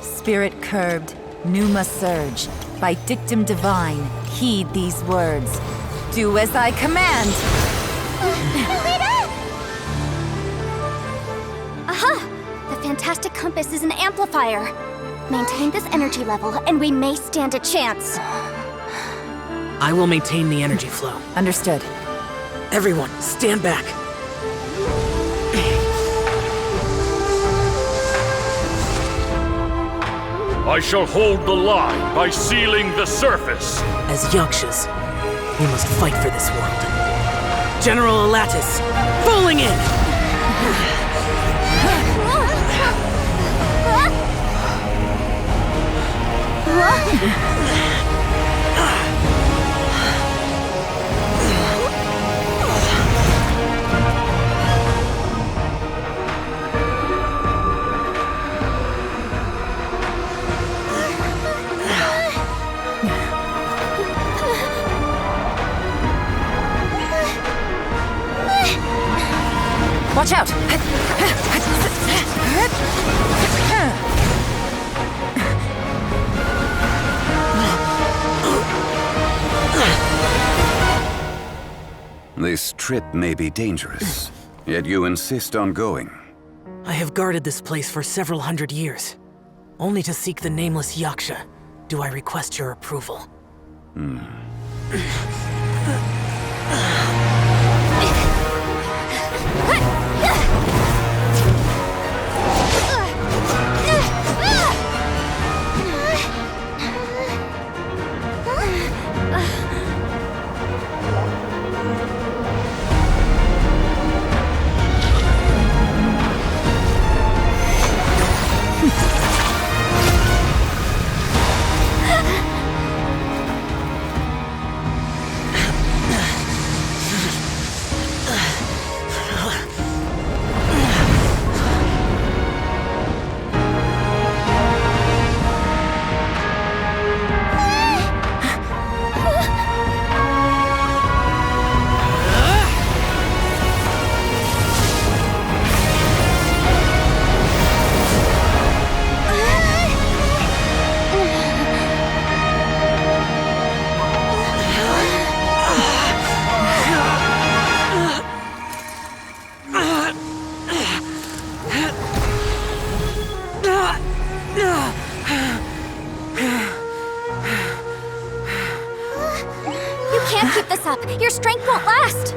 Spirit curbed, Numa surge. By dictum divine, heed these words. Do as I command! Aha! The fantastic compass is an amplifier. Maintain this energy level, and we may stand a chance. I will maintain the energy flow. Understood. Everyone, stand back. I shall hold the line by sealing the surface. As Yakshas, we must fight for this world. General Alatus, falling in! Watch out! This trip may be dangerous, yet you insist on going. I have guarded this place for several hundred years. Only to seek the nameless Yaksha do I request your approval. Can't keep this up. Your strength won't last.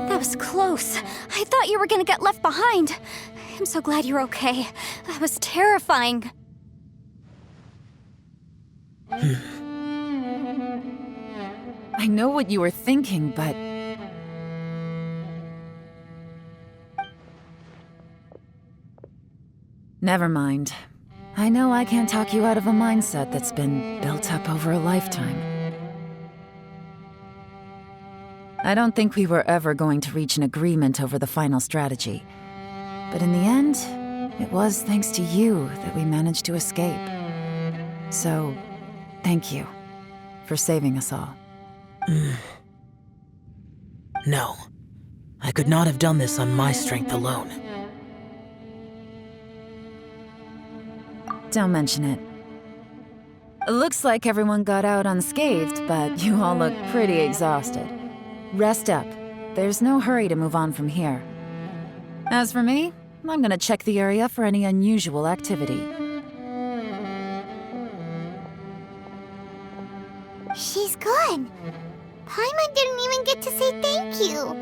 That was close. I thought you were gonna get left behind. I'm so glad you're okay. That was terrifying. I know what you were thinking, but... Never mind. I know I can't talk you out of a mindset that's been built up over a lifetime. I don't think we were ever going to reach an agreement over the final strategy. But in the end, it was thanks to you that we managed to escape. So, thank you for saving us all. No. I could not have done this on my strength alone. Don't mention it. Looks like everyone got out unscathed, but you all look pretty exhausted. Rest up. There's no hurry to move on from here. As for me, I'm gonna check the area for any unusual activity. She's gone. Paimon didn't even get to say thank you.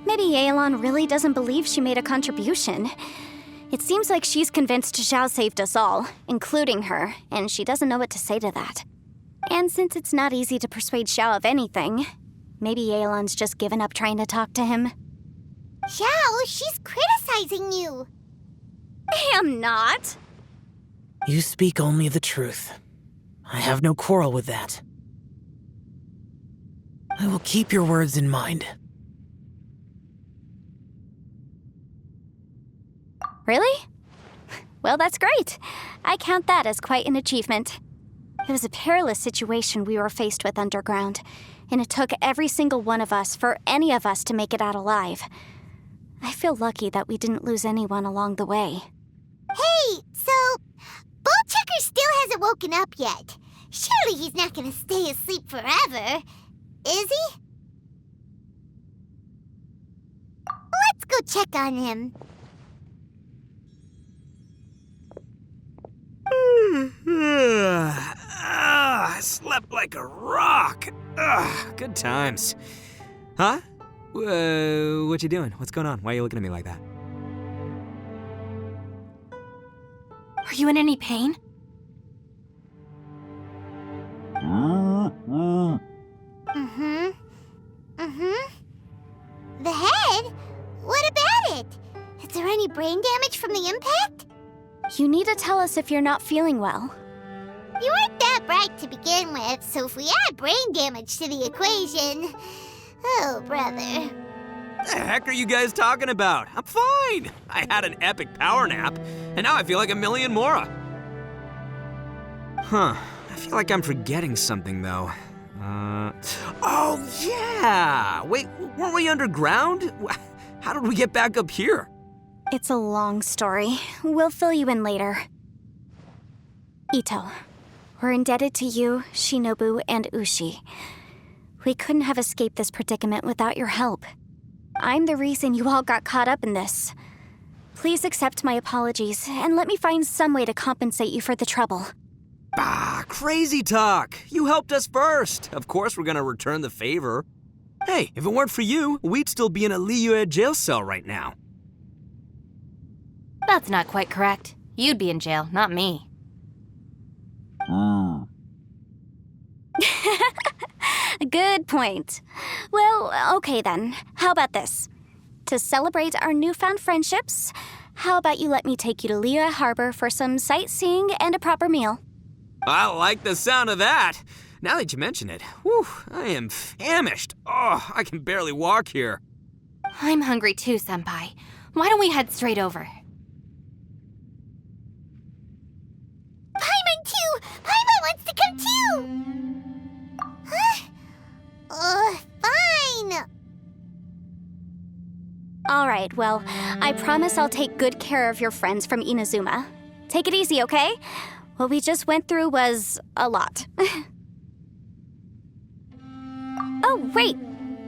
Maybe Yelan really doesn't believe she made a contribution. It seems like she's convinced Xiao saved us all, including her, and she doesn't know what to say to that. And since it's not easy to persuade Xiao of anything, maybe Yelan's just given up trying to talk to him. Xiao, she's criticizing you. I am not. You speak only the truth. I have no quarrel with that. I will keep your words in mind. Really? Well, that's great. I count that as quite an achievement. It was a perilous situation we were faced with underground, and it took every single one of us for any of us to make it out alive. I feel lucky that we didn't lose anyone along the way. Hey, so Ballchecker still hasn't woken up yet. Surely he's not gonna stay asleep forever, is he? Let's go check on him. I slept like a rock. Good times. Huh? What you doing? What's going on? Why are you looking at me like that? Are you in any pain? The head? What about it? Is there any brain damage from the impact? You need to tell us if you're not feeling well. You weren't that bright to begin with, so if we add brain damage to the equation... Oh, brother. The heck are you guys talking about? I'm fine. I had an epic power nap, and now I feel like a million more. Huh. I feel like I'm forgetting something, though. Oh, yeah! Wait, weren't we underground? How did we get back up here? It's a long story. We'll fill you in later. Ito, we're indebted to you, Shinobu, and Ushi. We couldn't have escaped this predicament without your help. I'm the reason you all got caught up in this. Please accept my apologies, and let me find some way to compensate you for the trouble. Crazy talk! You helped us first! Of course we're gonna return the favor. Hey, if it weren't for you, we'd still be in a Liyue jail cell right now. That's not quite correct. You'd be in jail, not me. Good point. Well, okay then. How about this? To celebrate our newfound friendships, how about you let me take you to Liyue Harbor for some sightseeing and a proper meal? I like the sound of that. Now that you mention it, whew, I am famished. Oh, I can barely walk here. I'm hungry too, Senpai. Why don't we head straight over? Paimon too! Paimon wants to come too! Huh? Fine! All right, well, I promise I'll take good care of your friends from Inazuma. Take it easy, okay? What we just went through was a lot. Oh, wait!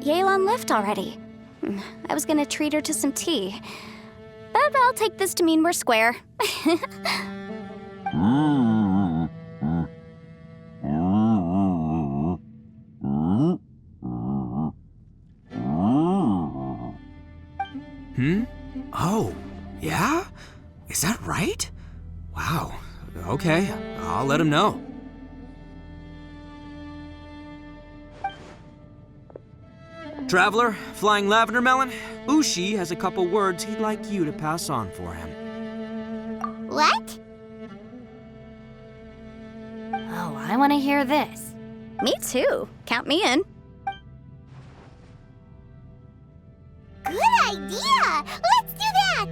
Yelan left already. I was gonna treat her to some tea. But I'll take this to mean we're square. Oh, yeah? Is that right? Wow. Okay, I'll let him know. Traveler, Flying Lavender Melon, Ushi has a couple words he'd like you to pass on for him. What? Oh, I want to hear this. Me too. Count me in. Good idea! Let's do that!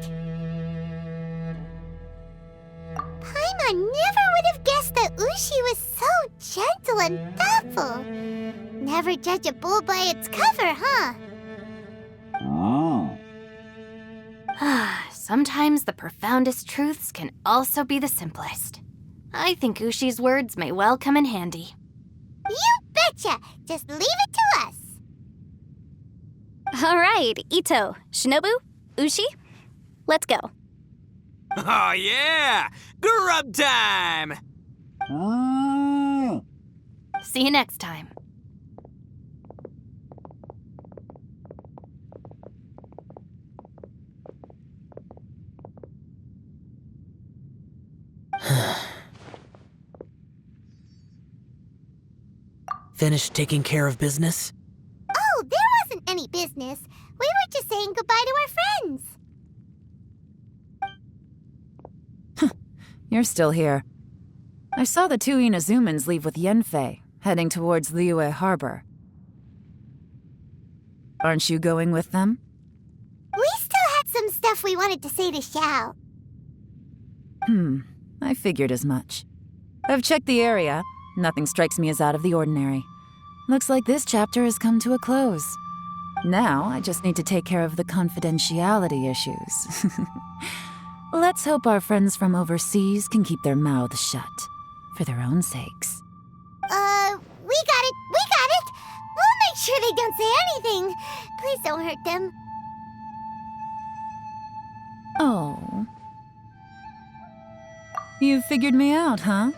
Paimon never would have guessed that Ushi was so gentle and thoughtful. Never judge a bull by its cover, huh? Sometimes the profoundest truths can also be the simplest. I think Ushi's words may well come in handy. You betcha! Just leave it to us! All right, Ito, Shinobu, Ushi, let's go. Oh yeah! Grub time! See you next time. Finished taking care of business? Oh, there wasn't any business. We were just saying goodbye to our friends. You're still here. I saw the two Inazumans leave with Yenfei, heading towards Liyue Harbor. Aren't you going with them? We still had some stuff we wanted to say to Xiao. I figured as much. I've checked the area. Nothing strikes me as out of the ordinary. Looks like this chapter has come to a close. Now, I just need to take care of the confidentiality issues. Let's hope our friends from overseas can keep their mouths shut. For their own sakes. We got it! We got it! We'll make sure they don't say anything. Please don't hurt them. Oh. You figured me out, huh?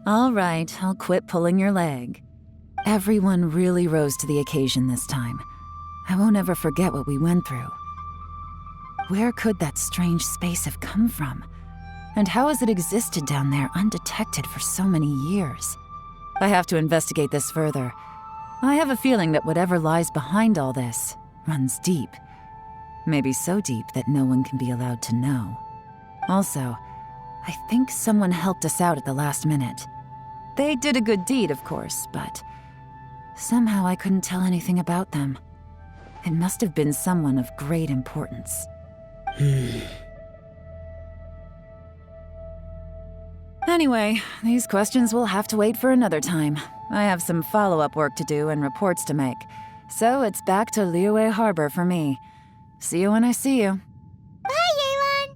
All right, I'll quit pulling your leg. Everyone really rose to the occasion this time. I won't ever forget what we went through. Where could that strange space have come from? And how has it existed down there undetected for so many years? I have to investigate this further. I have a feeling that whatever lies behind all this runs deep. Maybe so deep that no one can be allowed to know. Also, I think someone helped us out at the last minute. They did a good deed, of course, but somehow I couldn't tell anything about them. It must have been someone of great importance. Anyway, these questions will have to wait for another time. I have some follow-up work to do and reports to make. So it's back to Liyue Harbor for me. See you when I see you. Bye, Yelan!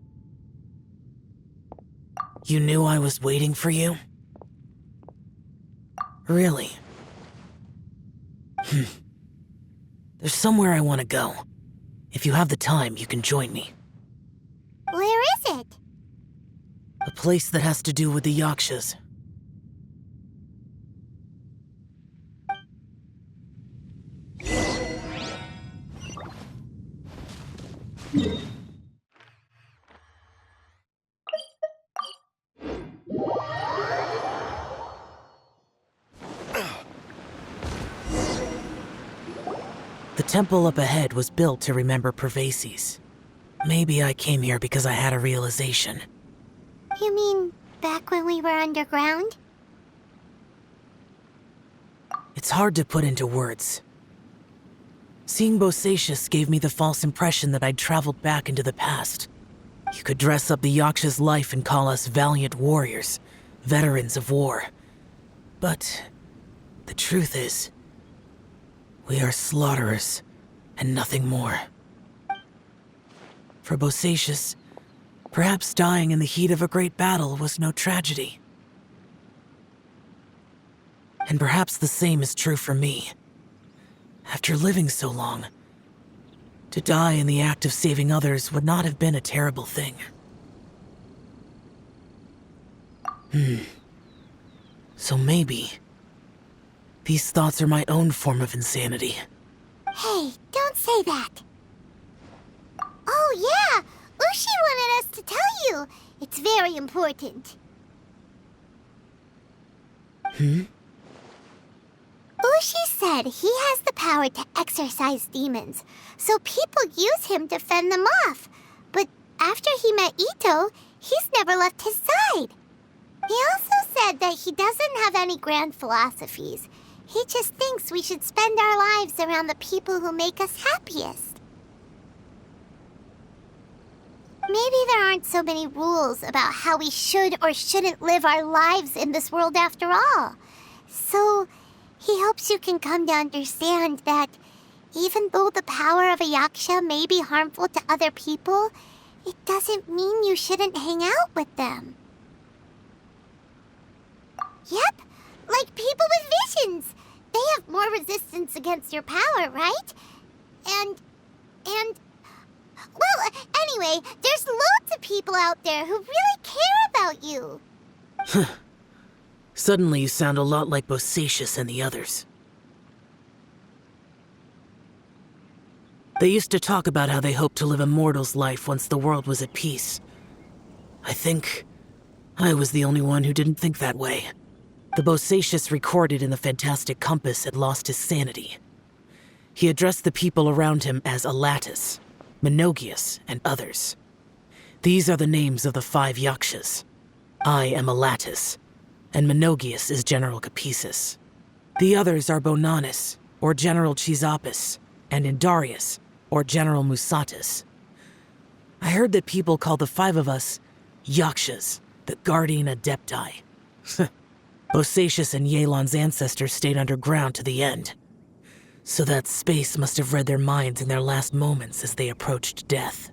You knew I was waiting for you? Really? There's somewhere I want to go. If you have the time, you can join me. Where is it? A place that has to do with the Yakshas. The temple up ahead was built to remember Pervases. Maybe I came here because I had a realization. You mean back when we were underground? It's hard to put into words. Seeing Bosacius gave me the false impression that I'd traveled back into the past. You could dress up the Yaksha's life and call us valiant warriors, veterans of war. But the truth is, we are slaughterers and nothing more. For Bosacius, perhaps dying in the heat of a great battle was no tragedy. And perhaps the same is true for me. After living so long, to die in the act of saving others would not have been a terrible thing. So maybe these thoughts are my own form of insanity. Hey, don't say that. Oh yeah! Ushi wanted us to tell you. It's very important. Ushi said he has the power to exorcise demons, so people use him to fend them off. But after he met Ito, he's never left his side. He also said that he doesn't have any grand philosophies. He just thinks we should spend our lives around the people who make us happiest. Maybe there aren't so many rules about how we should or shouldn't live our lives in this world after all. So he hopes you can come to understand that even though the power of a yaksha may be harmful to other people, it doesn't mean you shouldn't hang out with them. Yep, like people with visions. they have more resistance against your power, right? And... Well, anyway, there's loads of people out there who really care about you. Suddenly you sound a lot like Bosacious and the others. They used to talk about how they hoped to live a mortal's life once the world was at peace. I think I was the only one who didn't think that way. The Bosacious recorded in the Fantastic Compass had lost his sanity. He addressed the people around him as Alatus, Menogias, and others. These are the names of the 5 Yakshas. I am Alatus, and Menogias is General Capisis. The others are Bonanis, or General Chisapis, and Indarius, or General Musatus. I heard that people call the 5 of us Yakshas, the Guardian Adepti. Bosacious and Yelan's ancestors stayed underground to the end. So that space must have read their minds in their last moments as they approached death.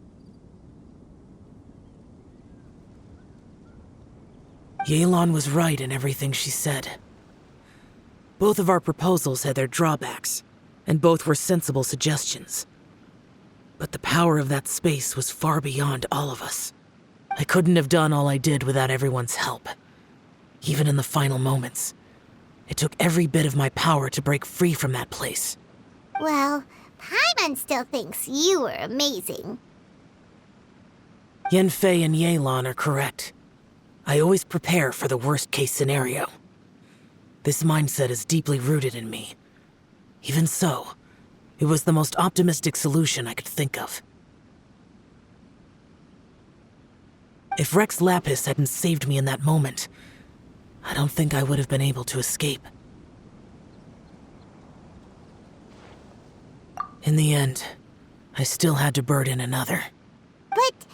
Yelan was right in everything she said. Both of our proposals had their drawbacks, and both were sensible suggestions. But the power of that space was far beyond all of us. I couldn't have done all I did without everyone's help. Even in the final moments, it took every bit of my power to break free from that place. Well, Paimon still thinks you were amazing. Yanfei and Yelan are correct. I always prepare for the worst-case scenario. This mindset is deeply rooted in me. Even so, it was the most optimistic solution I could think of. If Rex Lapis hadn't saved me in that moment, I don't think I would have been able to escape. In the end, I still had to burden another. But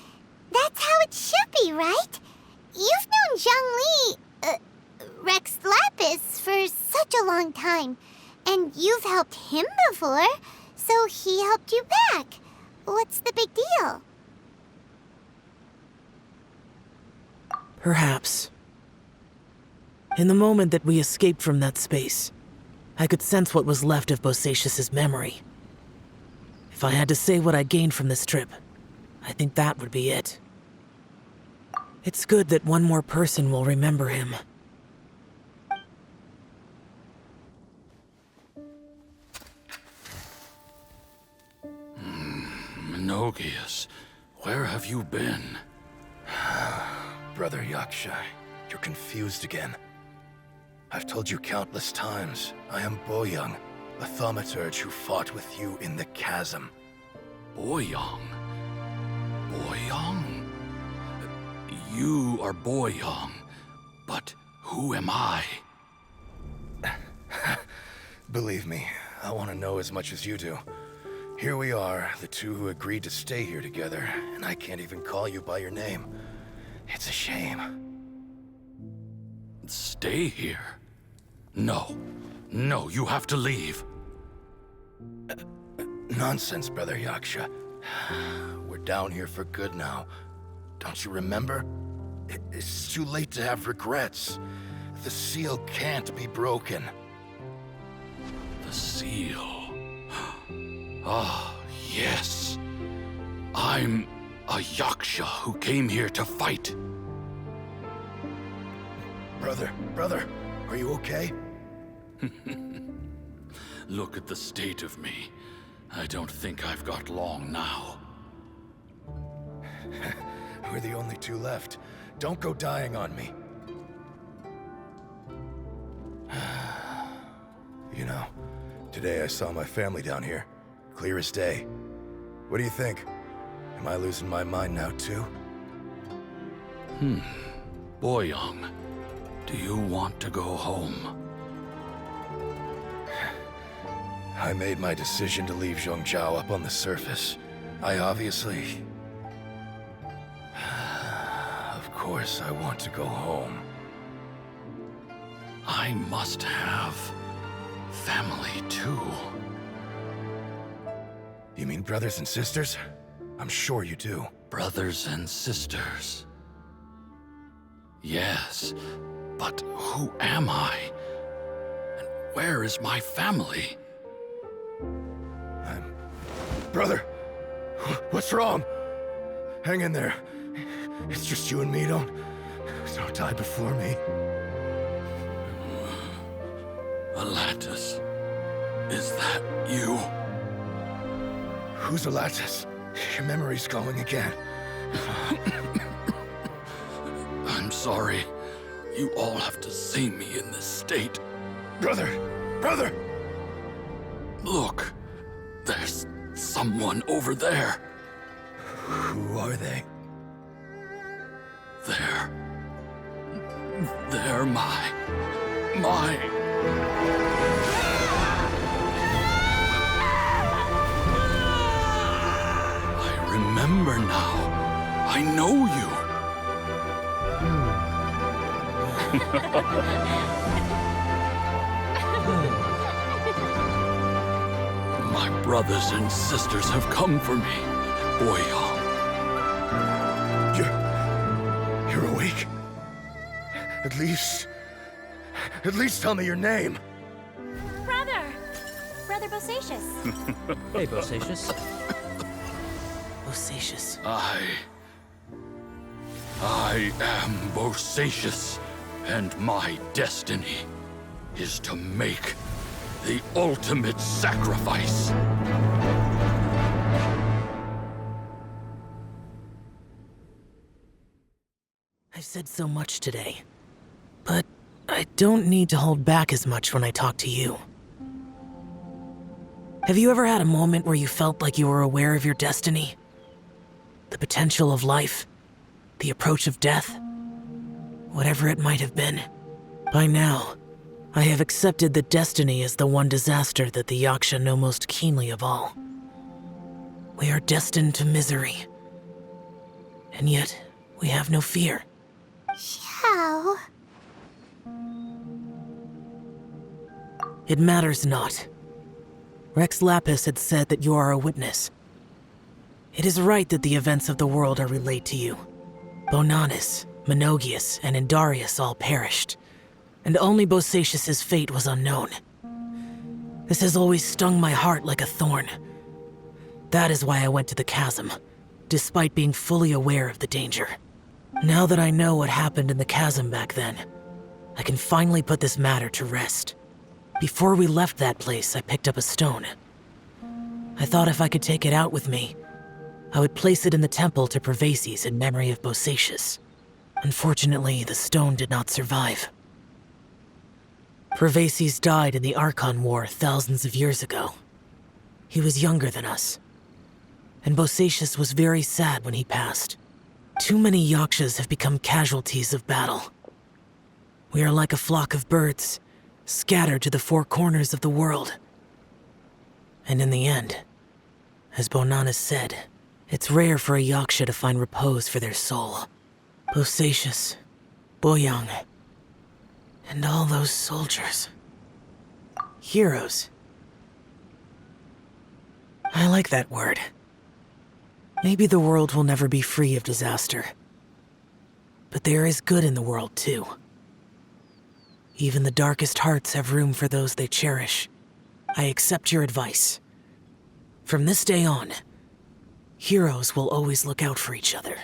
that's how it should be, right? You've known Zhongli, Rex Lapis, for such a long time. And you've helped him before, so he helped you back. What's the big deal? Perhaps. In the moment that we escaped from that space, I could sense what was left of Bosacious's memory. If I had to say what I gained from this trip, I think that would be it. It's good that one more person will remember him. Menogias, where have you been? Brother Yaksha, you're confused again. I've told you countless times, I am Boyoung, a thaumaturge who fought with you in the chasm. Boyoung? Boyoung? You are Boyoung, but who am I? Believe me, I want to know as much as you do. Here we are, the two who agreed to stay here together, and I can't even call you by your name. It's a shame. Stay here? No. No, you have to leave. Nonsense, Brother Yaksha. We're down here for good now. Don't you remember? It's too late to have regrets. The seal can't be broken. The seal. Ah, yes. I'm a Yaksha who came here to fight. Brother, are you okay? Look at the state of me. I don't think I've got long now. We're the only two left. Don't go dying on me. You know, today I saw my family down here. Clear as day. What do you think? Am I losing my mind now, too? Boyoung, do you want to go home? I made my decision to leave Zhongzhou up on the surface. I obviously... Of course I want to go home. I must have family too. You mean brothers and sisters? I'm sure you do. Brothers and sisters. Yes, but who am I? And Where is my family? Brother, what's wrong? Hang in there. It's just you and me. Don't die before me. Atlantis, is that you? Who's Atlantis? Your memory's going again. I'm sorry. You all have to see me in this state. Brother! Brother! Look, there's someone over there. Who are they? They're my... I remember now. I know you. My brothers and sisters have come for me, Boyong. You're awake? At least tell me your name. Brother Bosacious. Hey, Bosacious. Bosacious. I am Bosacious, and my destiny is to make the ultimate sacrifice. I've said so much today, but I don't need to hold back as much when I talk to you. Have you ever had a moment where you felt like you were aware of your destiny? The potential of life? The approach of death? Whatever it might have been. By now, I have accepted that destiny is the one disaster that the Yaksha know most keenly of all. We are destined to misery. And yet, we have no fear. Xiao. It matters not. Rex Lapis had said that you are a witness. It is right that the events of the world are relayed to you. Bonanis, Menogias, and Indarius all perished, and only Bosacious's fate was unknown. This has always stung my heart like a thorn. That is why I went to the chasm, despite being fully aware of the danger. Now that I know what happened in the chasm back then, I can finally put this matter to rest. Before we left that place, I picked up a stone. I thought if I could take it out with me, I would place it in the temple to Pervases in memory of Bosacious. Unfortunately, the stone did not survive. Pervases died in the Archon War thousands of years ago. He was younger than us, and Bosacious was very sad when he passed. Too many Yakshas have become casualties of battle. We are like a flock of birds, scattered to the four corners of the world. And in the end, as Bonanis said, it's rare for a Yaksha to find repose for their soul. Bosacious, Boyong, and all those soldiers. Heroes. I like that word. Maybe the world will never be free of disaster. But there is good in the world, too. Even the darkest hearts have room for those they cherish. I accept your advice. From this day on, heroes will always look out for each other.